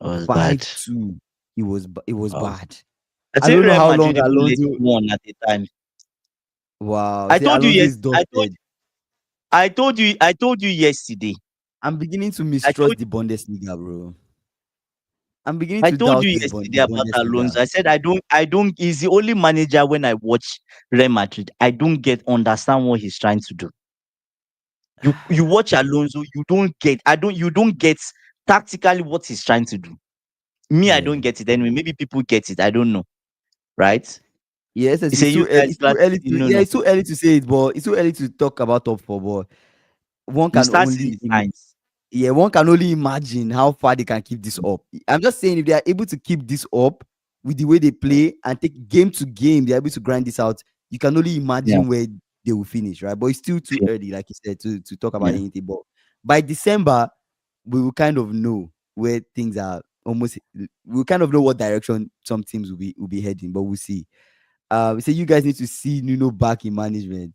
[SPEAKER 2] Was bad.
[SPEAKER 1] 5-2. It was
[SPEAKER 2] Wow.
[SPEAKER 1] bad.
[SPEAKER 2] I
[SPEAKER 1] I
[SPEAKER 2] think
[SPEAKER 1] don't know
[SPEAKER 2] Real
[SPEAKER 1] how
[SPEAKER 2] Madrid
[SPEAKER 1] long
[SPEAKER 2] even led
[SPEAKER 1] Alonso.
[SPEAKER 2] 1 at a time.
[SPEAKER 1] Wow,
[SPEAKER 2] I
[SPEAKER 1] say
[SPEAKER 2] told you
[SPEAKER 1] Alonso
[SPEAKER 2] yes.
[SPEAKER 1] is dusted.
[SPEAKER 2] I told you yesterday.
[SPEAKER 1] I'm beginning to
[SPEAKER 2] I told
[SPEAKER 1] mistrust the Bundesliga, bro. I'm beginning
[SPEAKER 2] I
[SPEAKER 1] to
[SPEAKER 2] told
[SPEAKER 1] doubt
[SPEAKER 2] you
[SPEAKER 1] this
[SPEAKER 2] yesterday
[SPEAKER 1] the
[SPEAKER 2] about
[SPEAKER 1] Bundesliga.
[SPEAKER 2] Alonso. I said I don't he's the only manager when I watch Real Madrid. I don't get understand what he's trying to do. You watch Alonso, you don't get tactically what he's trying to do. Me, I
[SPEAKER 1] Yeah.
[SPEAKER 2] don't get it anyway. Maybe people get it. I don't know. Right?
[SPEAKER 1] Yes,
[SPEAKER 2] He
[SPEAKER 1] it's
[SPEAKER 2] said
[SPEAKER 1] too
[SPEAKER 2] you
[SPEAKER 1] early.
[SPEAKER 2] guys
[SPEAKER 1] It's too
[SPEAKER 2] glasses,
[SPEAKER 1] early
[SPEAKER 2] you
[SPEAKER 1] to
[SPEAKER 2] know
[SPEAKER 1] yeah,
[SPEAKER 2] no.
[SPEAKER 1] it's too early to say it, but it's too early to talk about top four. But one
[SPEAKER 2] You
[SPEAKER 1] can
[SPEAKER 2] start seeing
[SPEAKER 1] only
[SPEAKER 2] the signs.
[SPEAKER 1] yeah, one can only imagine how far they can keep this up. I'm just saying if they are able to keep this up with the way they play and take game to game, they're able to grind this out. You can only
[SPEAKER 2] Yeah.
[SPEAKER 1] imagine where they will finish, right? But it's still too
[SPEAKER 2] Yeah.
[SPEAKER 1] early, like you said, to talk about
[SPEAKER 2] Yeah.
[SPEAKER 1] anything. But by December, we will kind of know where things are almost. We'll kind of know what direction some teams will be heading, but we'll see. We say you guys need to see Nuno back in management.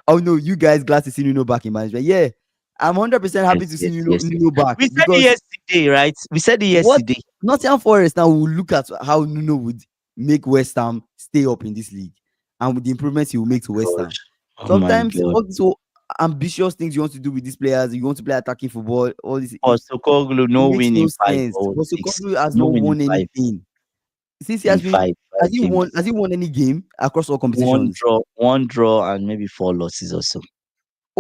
[SPEAKER 1] Oh no, you guys glad to see Nuno back in management. Yeah, I'm 100% happy
[SPEAKER 2] Yes,
[SPEAKER 1] to see
[SPEAKER 2] yes,
[SPEAKER 1] Nuno,
[SPEAKER 2] yes, yes.
[SPEAKER 1] Nuno back
[SPEAKER 2] We said it
[SPEAKER 1] because
[SPEAKER 2] yesterday, right? We said it
[SPEAKER 1] what
[SPEAKER 2] yesterday.
[SPEAKER 1] Nottingham Forest now will look at how Nuno would make West Ham stay up in this league and with the improvements he will make to West
[SPEAKER 2] God.
[SPEAKER 1] Ham.
[SPEAKER 2] Oh my
[SPEAKER 1] Sometimes
[SPEAKER 2] God.
[SPEAKER 1] all these so ambitious things you want to do with these players, you want to play attacking football, all this
[SPEAKER 2] Postecoglou,
[SPEAKER 1] it
[SPEAKER 2] no
[SPEAKER 1] makes
[SPEAKER 2] win
[SPEAKER 1] no
[SPEAKER 2] in 5
[SPEAKER 1] sense.
[SPEAKER 2] or
[SPEAKER 1] But
[SPEAKER 2] 6.
[SPEAKER 1] Sokoglu has
[SPEAKER 2] No
[SPEAKER 1] not
[SPEAKER 2] win in
[SPEAKER 1] won
[SPEAKER 2] 5.
[SPEAKER 1] anything since he
[SPEAKER 2] In
[SPEAKER 1] has been.
[SPEAKER 2] five,
[SPEAKER 1] Has
[SPEAKER 2] five
[SPEAKER 1] he won?
[SPEAKER 2] games.
[SPEAKER 1] Has he won any game across all competitions?
[SPEAKER 2] One draw, and maybe 4 losses or so.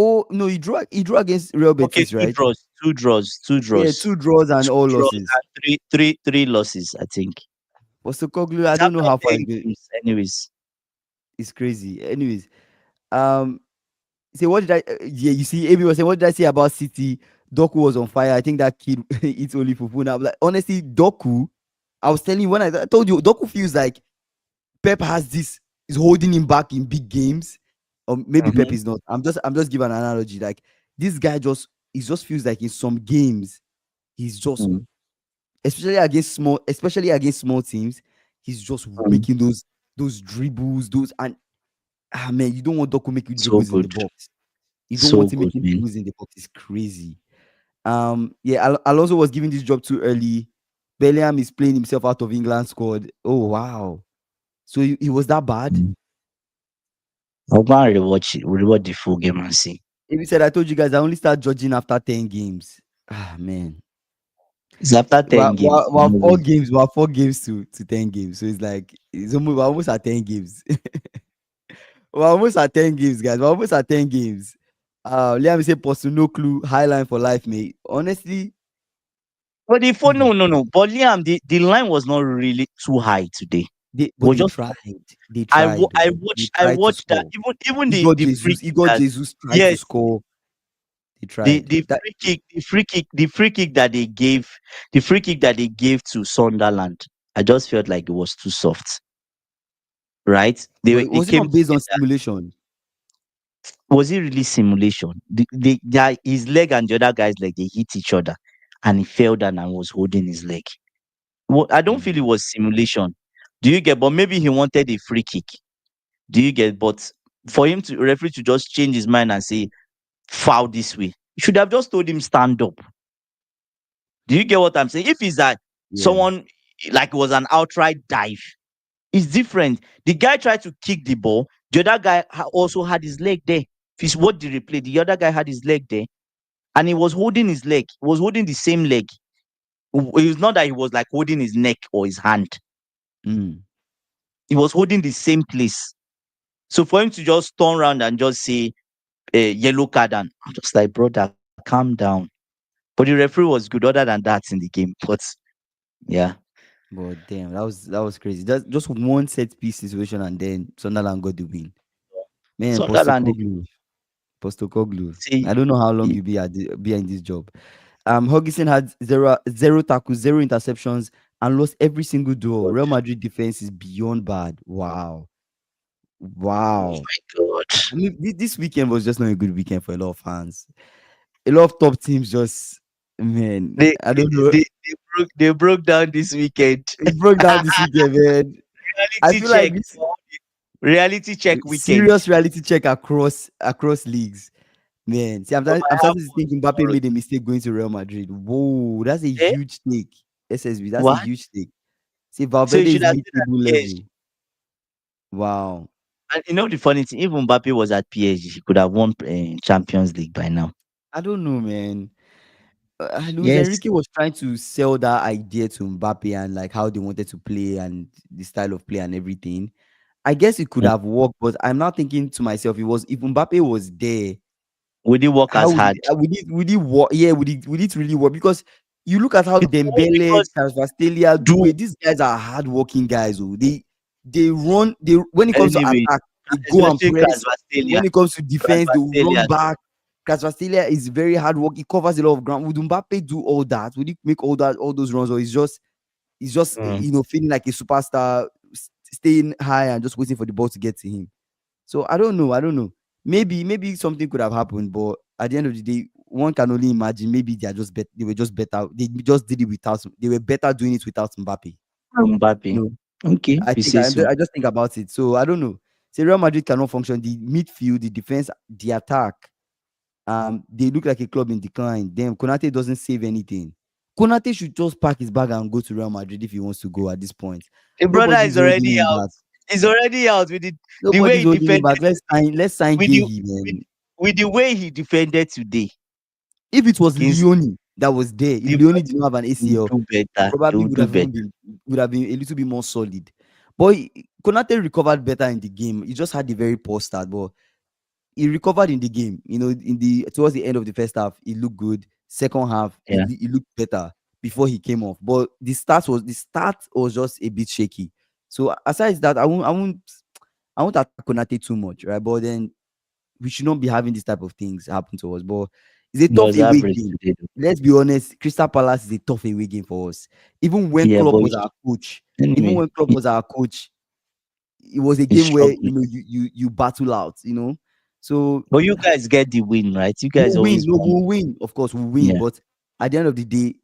[SPEAKER 1] Oh no, he drew against Real
[SPEAKER 2] Okay,
[SPEAKER 1] Betis, right?
[SPEAKER 2] two
[SPEAKER 1] Yeah,
[SPEAKER 2] draws,
[SPEAKER 1] 2 draws and all losses.
[SPEAKER 2] and three losses, I think.
[SPEAKER 1] Postecoglou, I
[SPEAKER 2] It's
[SPEAKER 1] don't know
[SPEAKER 2] after
[SPEAKER 1] how far
[SPEAKER 2] 10 games, anyways.
[SPEAKER 1] it's crazy. Anyways, um, say what did I? Yeah, you see, Amy was saying, what did I say about City? Doku was on fire. I think that kid eats only fufu now. Like honestly, Doku. I was telling you when I told you, Doku feels like Pep has this is holding him back in big games, or maybe Pep
[SPEAKER 2] Mm-hmm.
[SPEAKER 1] is not. I'm just giving an analogy. Like this guy just feels like in some games he's just
[SPEAKER 2] Mm.
[SPEAKER 1] especially against small teams, he's just
[SPEAKER 2] Mm.
[SPEAKER 1] making those dribbles, those and man, you don't want Doku making
[SPEAKER 2] So
[SPEAKER 1] dribbles in the
[SPEAKER 2] good.
[SPEAKER 1] box. You don't
[SPEAKER 2] So
[SPEAKER 1] want him
[SPEAKER 2] good,
[SPEAKER 1] making
[SPEAKER 2] man.
[SPEAKER 1] dribbles in the box. It's crazy. Yeah, Alonso was given this job too early. Bellingham is playing himself out of England squad. Oh wow. So he was that bad?
[SPEAKER 2] Mm. I'll go and rewatch the full game and see.
[SPEAKER 1] If he said I told you guys I only start judging after 10 games. Man.
[SPEAKER 2] It's after 10 games.
[SPEAKER 1] We're 4 games. We're 4 games to 10 games. So it's like we're almost at 10 games. We're almost at 10 games, guys. We're almost at 10 games. Liam say Postu, no clue, highline for life, mate. Honestly,
[SPEAKER 2] But the phone, no, no, no. But Liam, the line was not really too high today. It
[SPEAKER 1] but
[SPEAKER 2] was
[SPEAKER 1] they
[SPEAKER 2] just
[SPEAKER 1] tried. They tried though. They
[SPEAKER 2] I
[SPEAKER 1] tried to
[SPEAKER 2] watched that.
[SPEAKER 1] score.
[SPEAKER 2] Even
[SPEAKER 1] He
[SPEAKER 2] the
[SPEAKER 1] got
[SPEAKER 2] free
[SPEAKER 1] Jesus. He
[SPEAKER 2] kick
[SPEAKER 1] got
[SPEAKER 2] that,
[SPEAKER 1] Jesus tried to
[SPEAKER 2] yes,
[SPEAKER 1] score. They tried. That
[SPEAKER 2] the free kick that they gave, the free kick that they gave to Sunderland. I just felt like it was too soft, right? They
[SPEAKER 1] was it
[SPEAKER 2] came
[SPEAKER 1] not based on
[SPEAKER 2] together.
[SPEAKER 1] simulation?
[SPEAKER 2] Was it really simulation? His leg and the other guy's leg, they hit each other, and he fell down and was holding his leg. Well, I don't feel it
[SPEAKER 1] Mm,
[SPEAKER 2] was simulation. Do you get? But maybe he wanted a free kick. Do you get? But for him to referee to just change his mind and say foul this way, you should have just told him stand up. Do you get what I'm saying? If it's that
[SPEAKER 1] yeah.
[SPEAKER 2] someone like it was an outright dive, it's different. The guy tried to kick the ball. The other guy also had his leg there. If you watch the replay, the other guy had his leg there, and he was holding his leg. He was holding the same leg. It was not that he was like holding his neck or his hand.
[SPEAKER 1] Mm.
[SPEAKER 2] He was holding the same place. So for him to just turn around and just say yellow card, and I'm just like, brother, calm down. But the referee was good other than that in the game. But yeah,
[SPEAKER 1] But damn, that was crazy. Just one set piece situation, and then Sunderland got the win. Man,
[SPEAKER 2] Sunderland,
[SPEAKER 1] Postecoglou.
[SPEAKER 2] see,
[SPEAKER 1] I don't know how long
[SPEAKER 2] he-
[SPEAKER 1] you be in this job. Hugginson had zero tackles, 0 interceptions, and lost every single duel. Real Madrid defense is beyond bad. Wow,
[SPEAKER 2] oh
[SPEAKER 1] wow.
[SPEAKER 2] my god,
[SPEAKER 1] I mean, this weekend was just not a good weekend for a lot of fans. A lot of top teams just, man,
[SPEAKER 2] they
[SPEAKER 1] I
[SPEAKER 2] they,
[SPEAKER 1] don't know.
[SPEAKER 2] they broke down this weekend.
[SPEAKER 1] It broke down this weekend, man. I
[SPEAKER 2] reality
[SPEAKER 1] feel like
[SPEAKER 2] check,
[SPEAKER 1] this
[SPEAKER 2] reality check weekend.
[SPEAKER 1] serious reality check across leagues. Man, see,
[SPEAKER 2] Oh,
[SPEAKER 1] I'm
[SPEAKER 2] I have
[SPEAKER 1] starting to
[SPEAKER 2] one
[SPEAKER 1] think Mbappe
[SPEAKER 2] tomorrow.
[SPEAKER 1] made a mistake going to Real Madrid. Whoa, that's a
[SPEAKER 2] Eh?
[SPEAKER 1] huge take. SSB, that's a
[SPEAKER 2] What?
[SPEAKER 1] huge take. See,
[SPEAKER 2] So you
[SPEAKER 1] Valverde
[SPEAKER 2] should
[SPEAKER 1] is
[SPEAKER 2] have stayed at
[SPEAKER 1] mid-table
[SPEAKER 2] PSG.
[SPEAKER 1] level. Wow,
[SPEAKER 2] And you know the funny thing, if Mbappe was at PSG, he could have won Champions League by now.
[SPEAKER 1] I don't know, man. Luis
[SPEAKER 2] Yes.
[SPEAKER 1] Enrique was trying to sell that idea to Mbappe and like how they wanted to play and the style of play and everything. I guess it could
[SPEAKER 2] Mm.
[SPEAKER 1] have worked, but I'm now thinking to myself, it was if Mbappe was there,
[SPEAKER 2] Would he work
[SPEAKER 1] how
[SPEAKER 2] as hard?
[SPEAKER 1] would it work? Yeah, would it really work? Because you look at how Dembele,
[SPEAKER 2] Because
[SPEAKER 1] Kvaratskhelia,
[SPEAKER 2] do
[SPEAKER 1] Due, these guys are hardworking guys. Oh, they run. They when it comes to
[SPEAKER 2] anyway,
[SPEAKER 1] attack, they go and
[SPEAKER 2] especially
[SPEAKER 1] press.
[SPEAKER 2] Kvaratskhelia.
[SPEAKER 1] When it comes to defense, they will run
[SPEAKER 2] Kvaratskhelia,
[SPEAKER 1] back. Kvaratskhelia is very hard work. He covers a lot of ground. Would Mbappe do all that? Would he make all those runs, or he's just
[SPEAKER 2] mm,
[SPEAKER 1] feeling like a superstar, staying high and just waiting for the ball to get to him? So I don't know. I don't know. Maybe something could have happened, but at the end of the day, one can only imagine. Maybe they were just better. They just did it without. They were better doing it without Mbappe.
[SPEAKER 2] Mbappe.
[SPEAKER 1] You know,
[SPEAKER 2] Okay,
[SPEAKER 1] I
[SPEAKER 2] we
[SPEAKER 1] think
[SPEAKER 2] say so.
[SPEAKER 1] I just think about it. So I don't know. Say Real Madrid cannot function. The midfield, the defense, the attack. They look like a club in decline. Damn, Konate doesn't save anything. Konate should just pack his bag and go to Real Madrid if he wants to go at this point.
[SPEAKER 2] The brother
[SPEAKER 1] Nobody's
[SPEAKER 2] is
[SPEAKER 1] holding
[SPEAKER 2] already
[SPEAKER 1] him
[SPEAKER 2] out.
[SPEAKER 1] back.
[SPEAKER 2] He's already out with the way
[SPEAKER 1] Nobody's
[SPEAKER 2] he
[SPEAKER 1] holding him
[SPEAKER 2] defended
[SPEAKER 1] back. Let's sign
[SPEAKER 2] with the
[SPEAKER 1] Gehi,
[SPEAKER 2] with,
[SPEAKER 1] man.
[SPEAKER 2] with the way he defended today
[SPEAKER 1] If it was
[SPEAKER 2] against
[SPEAKER 1] Leone that was there, if
[SPEAKER 2] the
[SPEAKER 1] Leone didn't have an ACL,
[SPEAKER 2] do better.
[SPEAKER 1] probably
[SPEAKER 2] Do better.
[SPEAKER 1] would have been a little bit more solid. But Konate recovered better in the game. He just had a very poor start, but he recovered in the game. In the towards the end of the first half, he looked good. Second half,
[SPEAKER 2] Yeah.
[SPEAKER 1] he looked better before he came off. But the start was just a bit shaky. So aside that, I won't attack Konate too much, right? But then we should not be having this type of things happen to us. But it's a
[SPEAKER 2] He
[SPEAKER 1] tough
[SPEAKER 2] was
[SPEAKER 1] away
[SPEAKER 2] average
[SPEAKER 1] game.
[SPEAKER 2] today, though.
[SPEAKER 1] Let's be honest, Crystal Palace is a tough away game for us. Even when
[SPEAKER 2] Yeah,
[SPEAKER 1] Klopp
[SPEAKER 2] but
[SPEAKER 1] was our coach, even
[SPEAKER 2] anyway,
[SPEAKER 1] when Klopp was our coach, it was a
[SPEAKER 2] he's
[SPEAKER 1] game where
[SPEAKER 2] struggling.
[SPEAKER 1] you battle out. So
[SPEAKER 2] But you guys get the win, right? You guys
[SPEAKER 1] we'll win.
[SPEAKER 2] always
[SPEAKER 1] No,
[SPEAKER 2] won.
[SPEAKER 1] we'll win. Of course, we'll win.
[SPEAKER 2] Yeah.
[SPEAKER 1] But at the end of the day,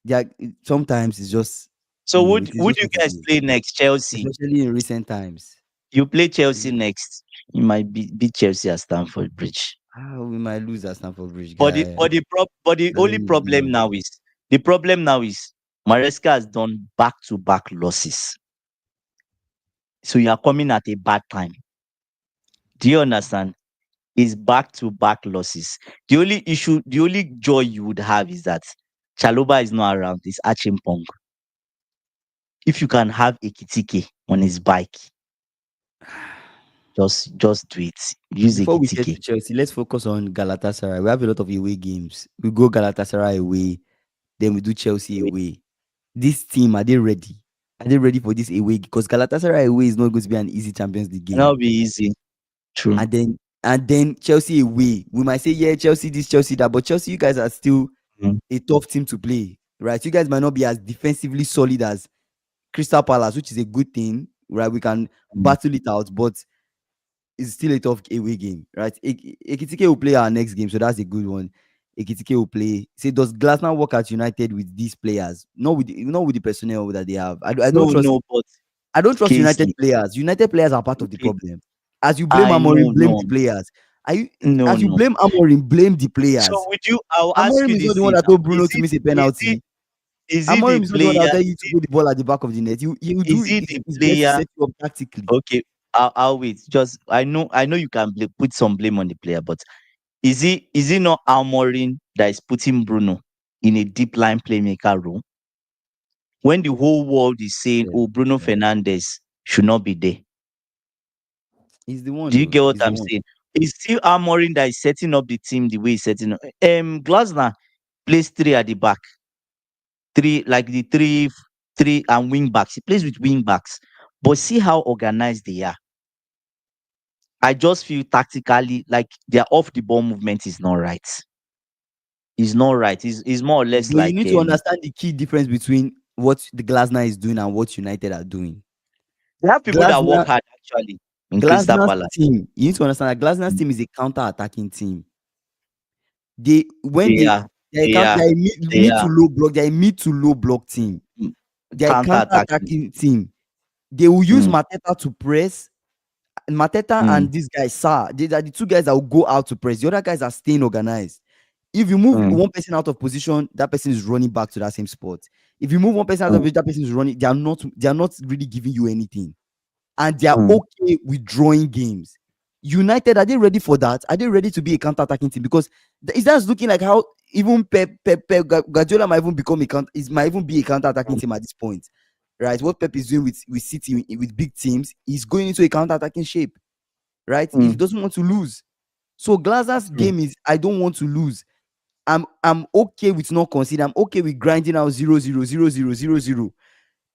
[SPEAKER 1] there sometimes it's just
[SPEAKER 2] So
[SPEAKER 1] it is
[SPEAKER 2] would
[SPEAKER 1] just
[SPEAKER 2] you
[SPEAKER 1] what it
[SPEAKER 2] guys
[SPEAKER 1] is.
[SPEAKER 2] play next? Chelsea.
[SPEAKER 1] Especially in recent times.
[SPEAKER 2] You play Chelsea next. You might beat Chelsea at Stamford Bridge.
[SPEAKER 1] We might lose at Stamford Bridge,
[SPEAKER 2] But the
[SPEAKER 1] guy.
[SPEAKER 2] but the but the
[SPEAKER 1] I
[SPEAKER 2] only
[SPEAKER 1] don't
[SPEAKER 2] problem
[SPEAKER 1] know.
[SPEAKER 2] now is Maresca has done back to back losses. So you are coming at a bad time. Do you understand? It's back to back losses. The only joy you would have is that Chaloba is not around. It's Achimpong. If you can have a Kitike on his bike, just do it. Use a
[SPEAKER 1] Before we get
[SPEAKER 2] Kitike.
[SPEAKER 1] to Chelsea, let's focus on Galatasaray. We have a lot of away games. We go Galatasaray away, then we do Chelsea away. This team, are they ready? Are they ready for this away? Because Galatasaray away is not going to be an easy Champions League
[SPEAKER 2] And that'll
[SPEAKER 1] game.
[SPEAKER 2] be easy. True.
[SPEAKER 1] And then Chelsea away. We might say, yeah, Chelsea this, Chelsea that, but Chelsea, you guys are still
[SPEAKER 2] Mm,
[SPEAKER 1] a tough team to play, right? You guys might not be as defensively solid as Crystal Palace, which is a good thing, right? We can
[SPEAKER 2] mm.
[SPEAKER 1] battle it out, but it's still a tough away game, right? Ekitike will play our next game, so that's a good one. Ekitike will play. Say, does Glasner work at United with these players? Not with the personnel that they have. I don't
[SPEAKER 2] No,
[SPEAKER 1] trust.
[SPEAKER 2] no, but
[SPEAKER 1] I don't trust United
[SPEAKER 2] Casey.
[SPEAKER 1] players. United players are part of the
[SPEAKER 2] Okay.
[SPEAKER 1] problem. As you blame
[SPEAKER 2] I
[SPEAKER 1] Amorim,
[SPEAKER 2] know,
[SPEAKER 1] blame
[SPEAKER 2] no,
[SPEAKER 1] the players. Are you?
[SPEAKER 2] no,
[SPEAKER 1] As you
[SPEAKER 2] no.
[SPEAKER 1] blame Amorim, blame the
[SPEAKER 2] So
[SPEAKER 1] players.
[SPEAKER 2] with you, I'll ask
[SPEAKER 1] Amorim
[SPEAKER 2] you
[SPEAKER 1] is not
[SPEAKER 2] this
[SPEAKER 1] the one
[SPEAKER 2] thing
[SPEAKER 1] that
[SPEAKER 2] now.
[SPEAKER 1] told Bruno to miss a penalty.
[SPEAKER 2] Is it the
[SPEAKER 1] Amorim is not the one that will
[SPEAKER 2] player?
[SPEAKER 1] tell you to put the ball at the back of the net. He will do
[SPEAKER 2] Is
[SPEAKER 1] it.
[SPEAKER 2] it the
[SPEAKER 1] It's best to
[SPEAKER 2] player?
[SPEAKER 1] set you up tactically.
[SPEAKER 2] Okay, I'll wait. Just I know you can put some blame on the player, but is it not Almorin that is putting Bruno in a deep line playmaker role when the whole world is saying,
[SPEAKER 1] Yeah,
[SPEAKER 2] "Oh, Bruno
[SPEAKER 1] yeah.
[SPEAKER 2] Fernandes should not be there."
[SPEAKER 1] He's the one
[SPEAKER 2] Do you
[SPEAKER 1] though.
[SPEAKER 2] get what
[SPEAKER 1] He's the
[SPEAKER 2] I'm
[SPEAKER 1] one.
[SPEAKER 2] saying? It's still Almorin that is setting up the team the way he's setting up. Glasner plays three at the back, three like the three and wing backs. He plays with wing backs, but see how organized they are. I just feel tactically like their off the ball movement is not right. It's not right. It's more or less
[SPEAKER 1] But you
[SPEAKER 2] like
[SPEAKER 1] need to understand the key difference between what the Glasner is doing and what United are doing.
[SPEAKER 2] they have people that work
[SPEAKER 1] Glasner,
[SPEAKER 2] hard actually in Crystal
[SPEAKER 1] Glasner's
[SPEAKER 2] Palace.
[SPEAKER 1] team. You need to understand that Glasner's
[SPEAKER 2] Mm.
[SPEAKER 1] team is a counter-attacking team. They when
[SPEAKER 2] They are,
[SPEAKER 1] they're a
[SPEAKER 2] they
[SPEAKER 1] count,
[SPEAKER 2] are,
[SPEAKER 1] they're a mid,
[SPEAKER 2] they
[SPEAKER 1] mid to
[SPEAKER 2] are
[SPEAKER 1] low block. They're a mid to low block team.
[SPEAKER 2] mm,
[SPEAKER 1] They're a
[SPEAKER 2] counter-attacking.
[SPEAKER 1] counter-attacking team. They will use
[SPEAKER 2] Mm,
[SPEAKER 1] Mateta to press. Mateta
[SPEAKER 2] mm,
[SPEAKER 1] and this guy, Sa, they are the two guys that will go out to press. The other guys are staying organized. If you move
[SPEAKER 2] mm,
[SPEAKER 1] one person out of position, that person is running back to that same spot. If you move one person out of
[SPEAKER 2] mm,
[SPEAKER 1] it, that person is running. They are not really giving you anything, and they are
[SPEAKER 2] mm,
[SPEAKER 1] okay with drawing games. United, are they ready for that? Are they ready to be a counter-attacking team? Because is that looking like how even Pep Guardiola might even become might even be a counter-attacking
[SPEAKER 2] mm,
[SPEAKER 1] team at this point, right? What Pep is doing with City with big teams, he's going into a counter-attacking shape, right? He
[SPEAKER 2] mm,
[SPEAKER 1] doesn't want to lose. So Glazer's
[SPEAKER 2] mm,
[SPEAKER 1] game is I don't want to lose. I'm okay with not conceding. I'm okay with grinding out 0-0, 0-0, 0-0.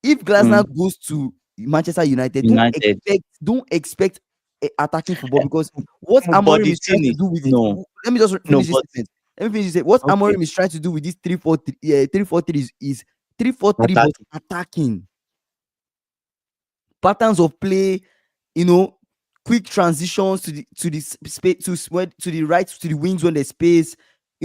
[SPEAKER 1] If Glasner
[SPEAKER 2] mm.
[SPEAKER 1] goes to Manchester United, don't
[SPEAKER 2] United.
[SPEAKER 1] expect don't expect attacking football, because what
[SPEAKER 2] No, but
[SPEAKER 1] Amorim
[SPEAKER 2] the
[SPEAKER 1] is trying
[SPEAKER 2] thing
[SPEAKER 1] to
[SPEAKER 2] is,
[SPEAKER 1] do with it.
[SPEAKER 2] no,
[SPEAKER 1] Let me just
[SPEAKER 2] no,
[SPEAKER 1] finish this
[SPEAKER 2] but
[SPEAKER 1] statement. Let me finish this. What
[SPEAKER 2] okay,
[SPEAKER 1] Amorim is trying to do with this 3-4-3, 3-4-3 is 3-4-3, but
[SPEAKER 2] attacking.
[SPEAKER 1] attacking patterns of play, you know, quick transitions to the space to the right to the wings when there's space,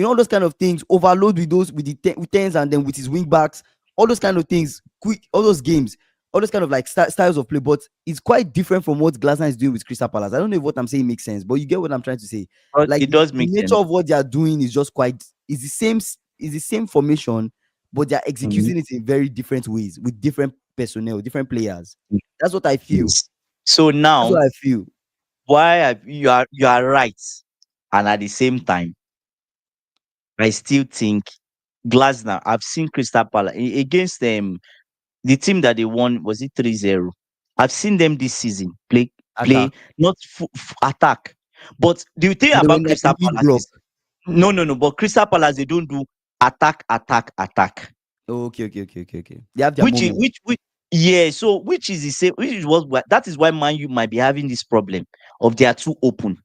[SPEAKER 1] all those kind of things. Overload with those with tens, and then with his wing backs, all those kind of things. Quick, all those games, all those kind of like styles of play. But it's quite different from what Glasner is doing with Crystal Palace. I don't know if what I'm saying makes sense, but you get what I'm trying to say.
[SPEAKER 2] But
[SPEAKER 1] Like
[SPEAKER 2] it
[SPEAKER 1] the
[SPEAKER 2] does make
[SPEAKER 1] nature
[SPEAKER 2] sense.
[SPEAKER 1] of what they are doing is just quite is the same. Is the same formation, but they're
[SPEAKER 2] Mhm.
[SPEAKER 1] executing it in very different ways with different personnel, different players. That's what I feel.
[SPEAKER 2] Yes. So
[SPEAKER 1] That's
[SPEAKER 2] now,
[SPEAKER 1] what I feel.
[SPEAKER 2] you are right, and at the same time, I still think Glasner. I've seen Crystal Palace against them. The team that they won, was it 3-0? I've seen them this season play
[SPEAKER 1] Attack.
[SPEAKER 2] not attack. But the thing
[SPEAKER 1] They were
[SPEAKER 2] about
[SPEAKER 1] like
[SPEAKER 2] Crystal
[SPEAKER 1] mid
[SPEAKER 2] Palace
[SPEAKER 1] block.
[SPEAKER 2] is no. But Crystal Palace, they don't do attack, attack, attack.
[SPEAKER 1] Oh, okay. They have their
[SPEAKER 2] Which is
[SPEAKER 1] moment.
[SPEAKER 2] which yeah. So which is the same. Which is what that is why Man U might be having this problem of they are too open.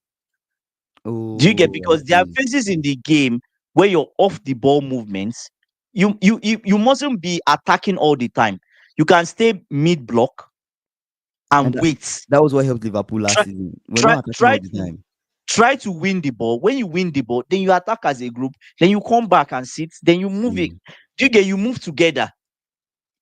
[SPEAKER 2] Do you get?
[SPEAKER 1] Oh, I
[SPEAKER 2] Because there are
[SPEAKER 1] see.
[SPEAKER 2] phases in the game where you're off the ball movements. You mustn't be attacking all the time. You can stay mid block
[SPEAKER 1] And
[SPEAKER 2] and wait.
[SPEAKER 1] that was what helped Liverpool last
[SPEAKER 2] Try
[SPEAKER 1] season. We're
[SPEAKER 2] try
[SPEAKER 1] not attacking
[SPEAKER 2] try
[SPEAKER 1] all the
[SPEAKER 2] to
[SPEAKER 1] time.
[SPEAKER 2] try to win the ball. When you win the ball, then you attack as a group. Then you come back and sit. Then you move it.
[SPEAKER 1] Mm.
[SPEAKER 2] Do you get? You move together.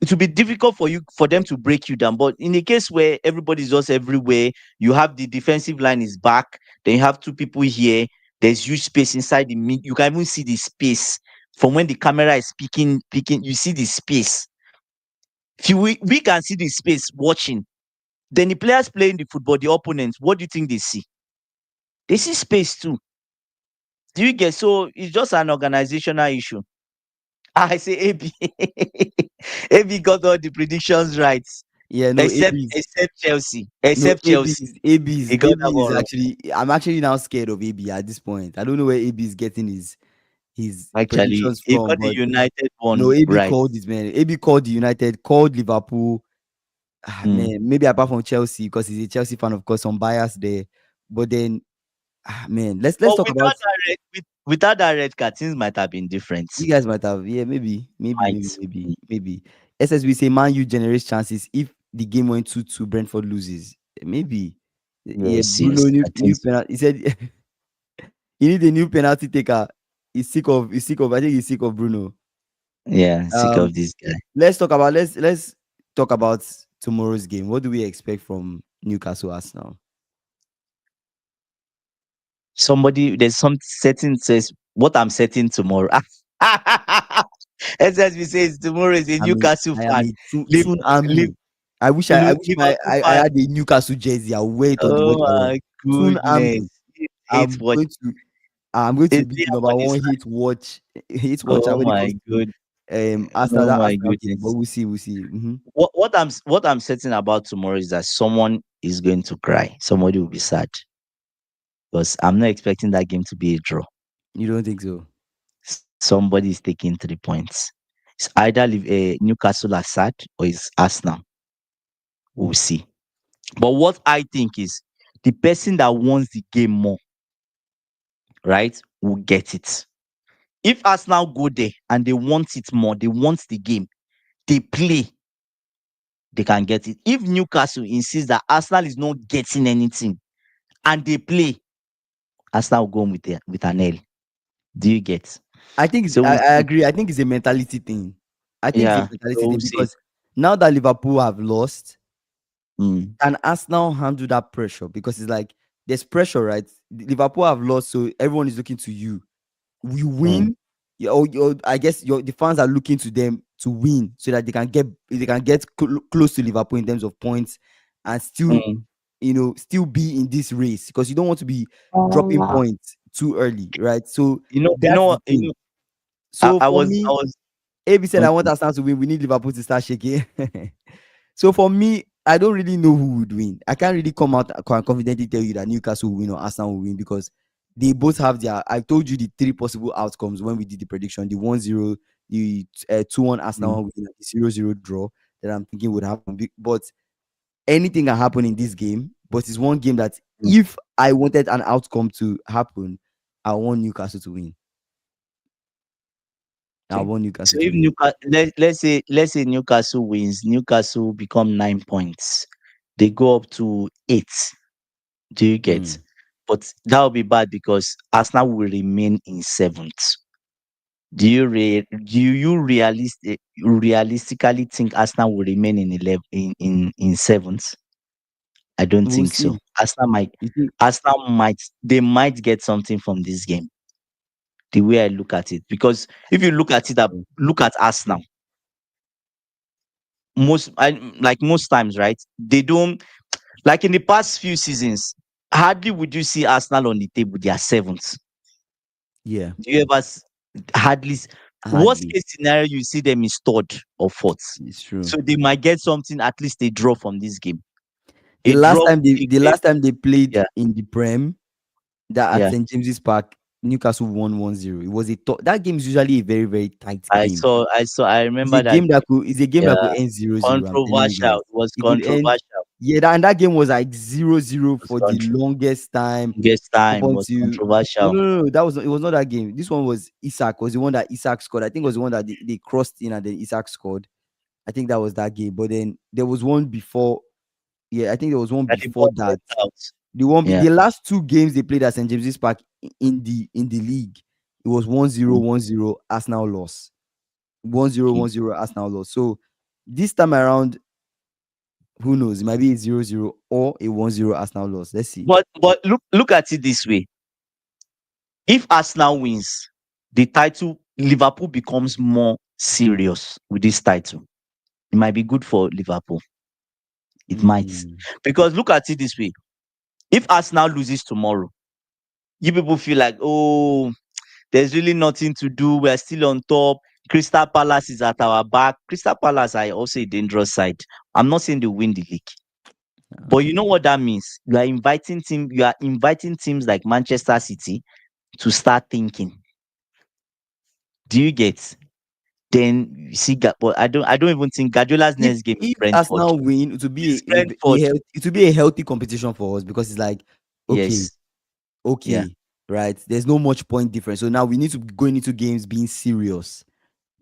[SPEAKER 2] It will be difficult for them to break you down. But in a case where everybody's just everywhere, you have the defensive line is back, then you have two people here, there's huge space inside the mid. You can even see the space from when the camera is picking, you see the space. If we can see the space watching, then the players playing the football, the opponents, what do you think they see? They see space too. Do you get? So it's just an organizational issue. I say AB. AB got all the predictions right.
[SPEAKER 1] Yeah, no,
[SPEAKER 2] Except
[SPEAKER 1] AB's
[SPEAKER 2] except Chelsea.
[SPEAKER 1] no
[SPEAKER 2] Except Chelsea. He got
[SPEAKER 1] AB
[SPEAKER 2] that
[SPEAKER 1] is
[SPEAKER 2] one wrong.
[SPEAKER 1] actually, I'm actually now scared of AB at this point. I don't know where AB is getting his
[SPEAKER 2] Actually,
[SPEAKER 1] predictions
[SPEAKER 2] he
[SPEAKER 1] from,
[SPEAKER 2] got the
[SPEAKER 1] but
[SPEAKER 2] United
[SPEAKER 1] no,
[SPEAKER 2] one
[SPEAKER 1] AB
[SPEAKER 2] right.
[SPEAKER 1] called this man. AB called the United, called Liverpool.
[SPEAKER 2] Mm.
[SPEAKER 1] Man, maybe apart from Chelsea, because he's a Chelsea fan, of course, some bias there. But then, man, let's
[SPEAKER 2] But
[SPEAKER 1] talk about.
[SPEAKER 2] without that red card, things might have been different.
[SPEAKER 1] You guys might have, yeah,
[SPEAKER 2] Might. Mm.
[SPEAKER 1] maybe. SSB say Man U generates chances if the game went 2-2, Brentford loses. Maybe. Yeah,
[SPEAKER 2] Yes,
[SPEAKER 1] Bruno
[SPEAKER 2] yes,
[SPEAKER 1] new
[SPEAKER 2] I think
[SPEAKER 1] new
[SPEAKER 2] so.
[SPEAKER 1] penalty. He said he need a new penalty taker. He's sick of, I think he's sick of Bruno.
[SPEAKER 2] Yeah, sick
[SPEAKER 1] Um,
[SPEAKER 2] of this guy.
[SPEAKER 1] let's talk about tomorrow's game. What do we expect from Newcastle Arsenal?
[SPEAKER 2] Somebody, there's some setting says what I'm setting tomorrow. SSB says tomorrow is a Newcastle
[SPEAKER 1] I am
[SPEAKER 2] fan.
[SPEAKER 1] a
[SPEAKER 2] Live,
[SPEAKER 1] Toon
[SPEAKER 2] live,
[SPEAKER 1] Army. I wish
[SPEAKER 2] Liverpool
[SPEAKER 1] I
[SPEAKER 2] fan.
[SPEAKER 1] had a Newcastle jersey. I'll wear it on the
[SPEAKER 2] Oh
[SPEAKER 1] watch.
[SPEAKER 2] my
[SPEAKER 1] Toon
[SPEAKER 2] goodness.
[SPEAKER 1] Army.
[SPEAKER 2] Hate
[SPEAKER 1] I'm
[SPEAKER 2] watch.
[SPEAKER 1] going to I'm going to
[SPEAKER 2] Is
[SPEAKER 1] be
[SPEAKER 2] there
[SPEAKER 1] the number
[SPEAKER 2] on this
[SPEAKER 1] one
[SPEAKER 2] side?
[SPEAKER 1] hate watcher
[SPEAKER 2] Oh
[SPEAKER 1] when it
[SPEAKER 2] my
[SPEAKER 1] comes to
[SPEAKER 2] good.
[SPEAKER 1] Arsenal,
[SPEAKER 2] Oh
[SPEAKER 1] that
[SPEAKER 2] my
[SPEAKER 1] Arsenal game. But
[SPEAKER 2] goodness.
[SPEAKER 1] we'll see.
[SPEAKER 2] What I'm certain about tomorrow is that someone is going to cry. Somebody will be sad because I'm not expecting that game to be a draw.
[SPEAKER 1] You don't think so?
[SPEAKER 2] Somebody is taking 3 points. It's either Newcastle are sad or it's Arsenal. We'll see. But what I think is the person that wants the game more, right, will get it. If Arsenal go there and they want it more, they want the game, they play, they can get it. If Newcastle insists that Arsenal is not getting anything and they play, Arsenal will go with an L. Do you get? So we'll
[SPEAKER 1] I
[SPEAKER 2] see.
[SPEAKER 1] agree. I think it's a mentality thing. I think it's a
[SPEAKER 2] Yeah.
[SPEAKER 1] mentality
[SPEAKER 2] So we'll
[SPEAKER 1] thing
[SPEAKER 2] see.
[SPEAKER 1] because now that Liverpool have lost,
[SPEAKER 2] Mm,
[SPEAKER 1] can Arsenal handle that pressure? Because it's like there's pressure, right? Liverpool have lost, so everyone is looking to you. We
[SPEAKER 2] mm,
[SPEAKER 1] win, I guess the fans are looking to them to win so that they can get close to Liverpool in terms of points and still,
[SPEAKER 2] mm.
[SPEAKER 1] still be in this race because you don't want to be dropping points too early, right? So that's the thing. So
[SPEAKER 2] I
[SPEAKER 1] for
[SPEAKER 2] was I
[SPEAKER 1] me,
[SPEAKER 2] was
[SPEAKER 1] AB said I want
[SPEAKER 2] okay.
[SPEAKER 1] Arsenal to win. We need Liverpool to start shaking. So for me, I don't really know who would win. I can't really come out and confidently tell you that Newcastle will win or Arsenal will win because they both have their. I told you the three possible outcomes when we did the prediction: the 1-0, the 2-1 Arsenal
[SPEAKER 2] Mm,
[SPEAKER 1] win, and the 0-0 draw that I'm thinking would happen. But anything can happen in this game. But it's one game that
[SPEAKER 2] mm.
[SPEAKER 1] if I wanted an outcome to happen, I want Newcastle to win. I
[SPEAKER 2] Okay.
[SPEAKER 1] want
[SPEAKER 2] So
[SPEAKER 1] Newcastle to
[SPEAKER 2] if
[SPEAKER 1] win.
[SPEAKER 2] let's say Newcastle wins, Newcastle become 9 points. They go up to 8. Do you get?
[SPEAKER 1] Mm.
[SPEAKER 2] But that will be bad because Arsenal will remain in 7th. Do you realistically think Arsenal will remain in 11 in 7th? I don't
[SPEAKER 1] We'll
[SPEAKER 2] think so.
[SPEAKER 1] see. You think?
[SPEAKER 2] They might get something from this game. The way I look at it, because if you look at it, look at Arsenal. Most times, right? They don't like in the past few seasons. Hardly would you see Arsenal on the table. They are 7th.
[SPEAKER 1] Yeah,
[SPEAKER 2] Do you ever hardly worst
[SPEAKER 1] hardly.
[SPEAKER 2] case scenario you see them is 3rd or 4th.
[SPEAKER 1] It's true.
[SPEAKER 2] So they might get something, at least a draw from this game. A draw will take them.
[SPEAKER 1] The last time they played
[SPEAKER 2] Yeah.
[SPEAKER 1] in the Prem, that at
[SPEAKER 2] Yeah,
[SPEAKER 1] St James's Park, Newcastle won 1-0. It was that game is usually a very very tight
[SPEAKER 2] I
[SPEAKER 1] game.
[SPEAKER 2] saw. I saw. I
[SPEAKER 1] It's a
[SPEAKER 2] remember that
[SPEAKER 1] game
[SPEAKER 2] game.
[SPEAKER 1] that
[SPEAKER 2] Yeah,
[SPEAKER 1] could end 0-0. I'm telling you
[SPEAKER 2] controversial.
[SPEAKER 1] guys,
[SPEAKER 2] It was
[SPEAKER 1] it could end.
[SPEAKER 2] controversial.
[SPEAKER 1] Yeah, and that game was like 0-0
[SPEAKER 2] It was
[SPEAKER 1] for the longest time
[SPEAKER 2] longest
[SPEAKER 1] up
[SPEAKER 2] time. It was
[SPEAKER 1] until
[SPEAKER 2] controversial.
[SPEAKER 1] no. That was it was not that game. This one was Isak was the one that Isak scored. I think it was the one that they crossed in and then Isak scored. I think that was that game. But then there was one before. Yeah, I think there was one
[SPEAKER 2] That the
[SPEAKER 1] before
[SPEAKER 2] ball
[SPEAKER 1] that.
[SPEAKER 2] went out. Yeah.
[SPEAKER 1] The last two games they played at St James's Park in the league, it was 1-0,
[SPEAKER 2] Mm.
[SPEAKER 1] 1-0 Arsenal loss. 1-0,
[SPEAKER 2] Okay.
[SPEAKER 1] 1-0 Arsenal loss. So this time around, who knows? It might be a 0-0 or a 1-0 Arsenal loss. Let's see.
[SPEAKER 2] But look at it this way. If Arsenal wins the title, Liverpool becomes more serious with this title. It might be good for Liverpool. It might.
[SPEAKER 1] Mm.
[SPEAKER 2] Because look at it this way. If Arsenal loses tomorrow, you people feel like, oh, there's really nothing to do. We're still on top. Crystal Palace is at our back. Crystal Palace are also a dangerous side. I'm not saying they win the league. But you know what that means? You are inviting teams like Manchester City to start thinking. Do you get? Then you see, but I don't even think Guardiola's
[SPEAKER 1] If
[SPEAKER 2] next game is
[SPEAKER 1] if
[SPEAKER 2] Brentford.
[SPEAKER 1] Arsenal win, it will be
[SPEAKER 2] It's Brentford.
[SPEAKER 1] it will be a healthy competition for us because it's like okay,
[SPEAKER 2] Yes. Yeah.
[SPEAKER 1] okay, right. There's no much point difference. So now we need to be going into games being serious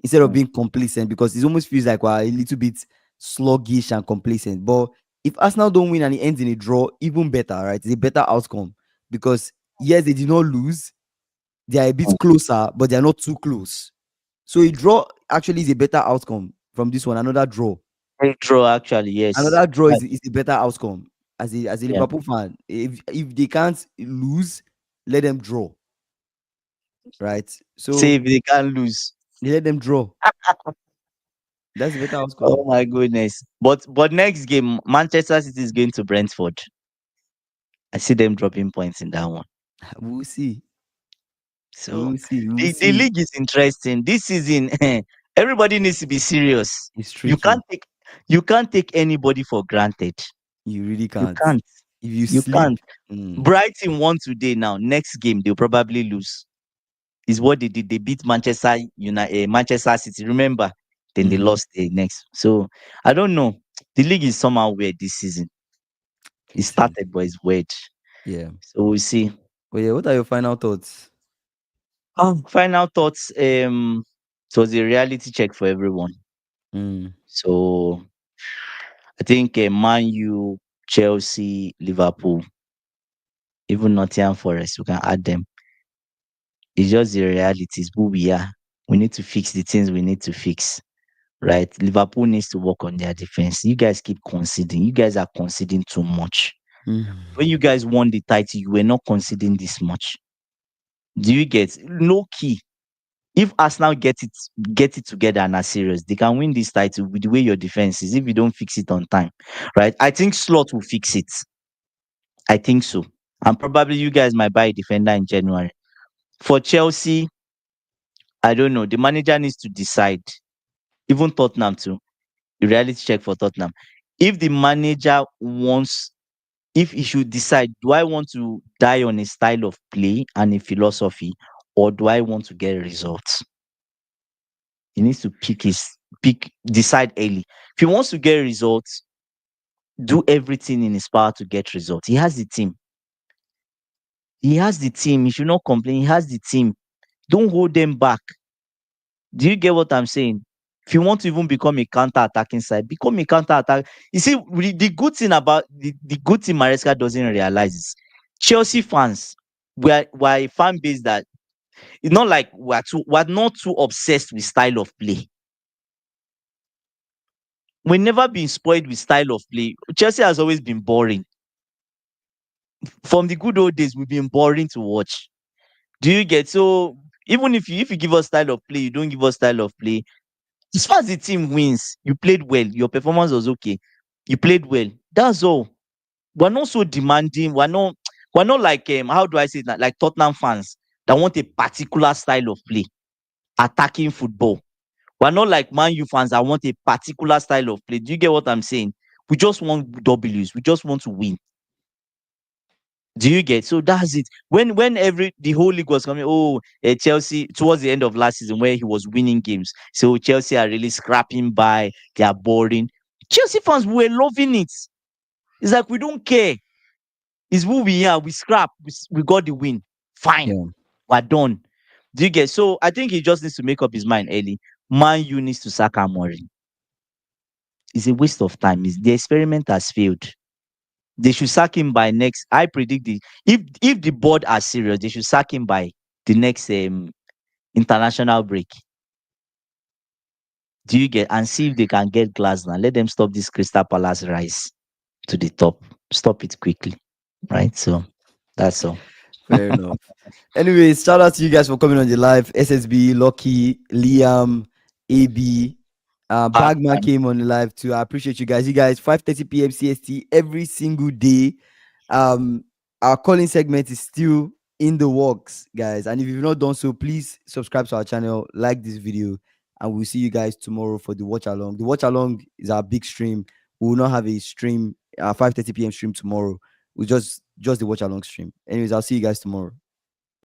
[SPEAKER 1] instead of
[SPEAKER 2] Mm.
[SPEAKER 1] being complacent because it almost feels like we're a little bit sluggish and complacent. But if Arsenal don't win and it ends in a draw, even better, right? It's a better outcome because yes, they did not lose. They are a bit
[SPEAKER 2] Mm.
[SPEAKER 1] closer, but they are not too close. So a draw actually is a better outcome from this one. Another draw.
[SPEAKER 2] Draw actually, yes.
[SPEAKER 1] Another draw
[SPEAKER 2] Right.
[SPEAKER 1] is a better outcome. As a
[SPEAKER 2] Yeah.
[SPEAKER 1] Liverpool fan, if they can't lose, let them draw. Right.
[SPEAKER 2] Say
[SPEAKER 1] So
[SPEAKER 2] if they can't lose.
[SPEAKER 1] let them draw. That's a better
[SPEAKER 2] Oh
[SPEAKER 1] outcome.
[SPEAKER 2] my goodness. But next game, Manchester City is going to Brentford. I see them dropping points in that one.
[SPEAKER 1] We'll see.
[SPEAKER 2] So
[SPEAKER 1] We'll see. We'll
[SPEAKER 2] the
[SPEAKER 1] see.
[SPEAKER 2] league is interesting. This season, everybody needs to be serious.
[SPEAKER 1] It's
[SPEAKER 2] You
[SPEAKER 1] tricky.
[SPEAKER 2] can't take you can't take anybody for granted.
[SPEAKER 1] You really
[SPEAKER 2] You
[SPEAKER 1] can't.
[SPEAKER 2] can't.
[SPEAKER 1] If you
[SPEAKER 2] You
[SPEAKER 1] sleep,
[SPEAKER 2] can't.
[SPEAKER 1] mm,
[SPEAKER 2] Brighton won today now. Next game, they'll probably lose. Is what they did. They beat Manchester City. Remember? Then they
[SPEAKER 1] mhm,
[SPEAKER 2] lost the next. So I don't know. The league is somehow weird this season. It
[SPEAKER 1] it is.
[SPEAKER 2] started, but it's weird.
[SPEAKER 1] Yeah.
[SPEAKER 2] So we'll see.
[SPEAKER 1] But yeah, what are your final thoughts?
[SPEAKER 2] Final thoughts. It was a reality check for everyone.
[SPEAKER 1] Mm,
[SPEAKER 2] So I think Man U, Chelsea, Liverpool, even Nottingham Forest, we can add them. It's just the realities who we are. We need to fix the things we need to fix. Right? Liverpool needs to work on their defense. You guys keep conceding. You guys are conceding too much.
[SPEAKER 1] mm,
[SPEAKER 2] When you guys won the title, you were not conceding this much. Do you get low key? If Arsenal get it together and are serious, they can win this title with the way your defense is. If you don't fix it on time, right? I think Slot will fix it. I think so. And probably you guys might buy a defender in January. For Chelsea, I don't know. The manager needs to decide. Even Tottenham too. The reality check for Tottenham. If the manager wants, if he should decide, do I want to die on a style of play and a philosophy, or do I want to get results? He needs to decide early. If he wants to get results, do everything in his power to get results. He has the team. He has the team. He should not complain. He has the team. Don't hold them back. Do you get what I'm saying? If you want to even become a counter-attacking side, become a counter-attack. You see, the good thing about the good thing Maresca doesn't realize is Chelsea fans, we're a fan base that it's not like we're not too obsessed with style of play. We've never been spoiled with style of play. Chelsea has always been boring. From the good old days, we've been boring to watch. Do you get? So even if you give us style of play, you don't give us style of play. As far as the team wins, you played well. Your performance was okay. You played well. That's all. We're not so demanding. We're not like how do I say that? Like Tottenham fans that want a particular style of play, attacking football. We're not like Man U fans that want a particular style of play. Do you get what I'm saying? We just want W's. We just want to win. Do you get? So that's it. When every the whole league was coming, oh, Chelsea towards the end of last season where he was winning games. So Chelsea are really scrapping by. They are boring. Chelsea fans were loving it. It's like we don't care. It's who we are. We scrap. We got the win. Fine.
[SPEAKER 1] Yeah.
[SPEAKER 2] We're done. Do you get? So I think he just needs to make up his mind early. Man U needs to sack Amorim. It's a waste of time. The experiment has failed. They should sack him by next. I predict if the board are serious, they should sack him by the next international break. Do you get? And see if they can get Glasner. Let them stop this Crystal Palace rise to the top. Stop it quickly. Right? So that's all.
[SPEAKER 1] Fair enough. Anyways, shout out to you guys for coming on the live. SSB, Lucky, Liam, AB, Bagman came on the live too. I appreciate you guys. You guys, 5:30 p.m. CST every single day. Our calling segment is still in the works, guys. And if you've not done so, please subscribe to our channel, like this video, and we'll see you guys tomorrow for the watch along. The watch along is our big stream. We will not have a stream, 5:30 p.m. stream tomorrow. We just the watch along stream. Anyways, I'll see you guys tomorrow.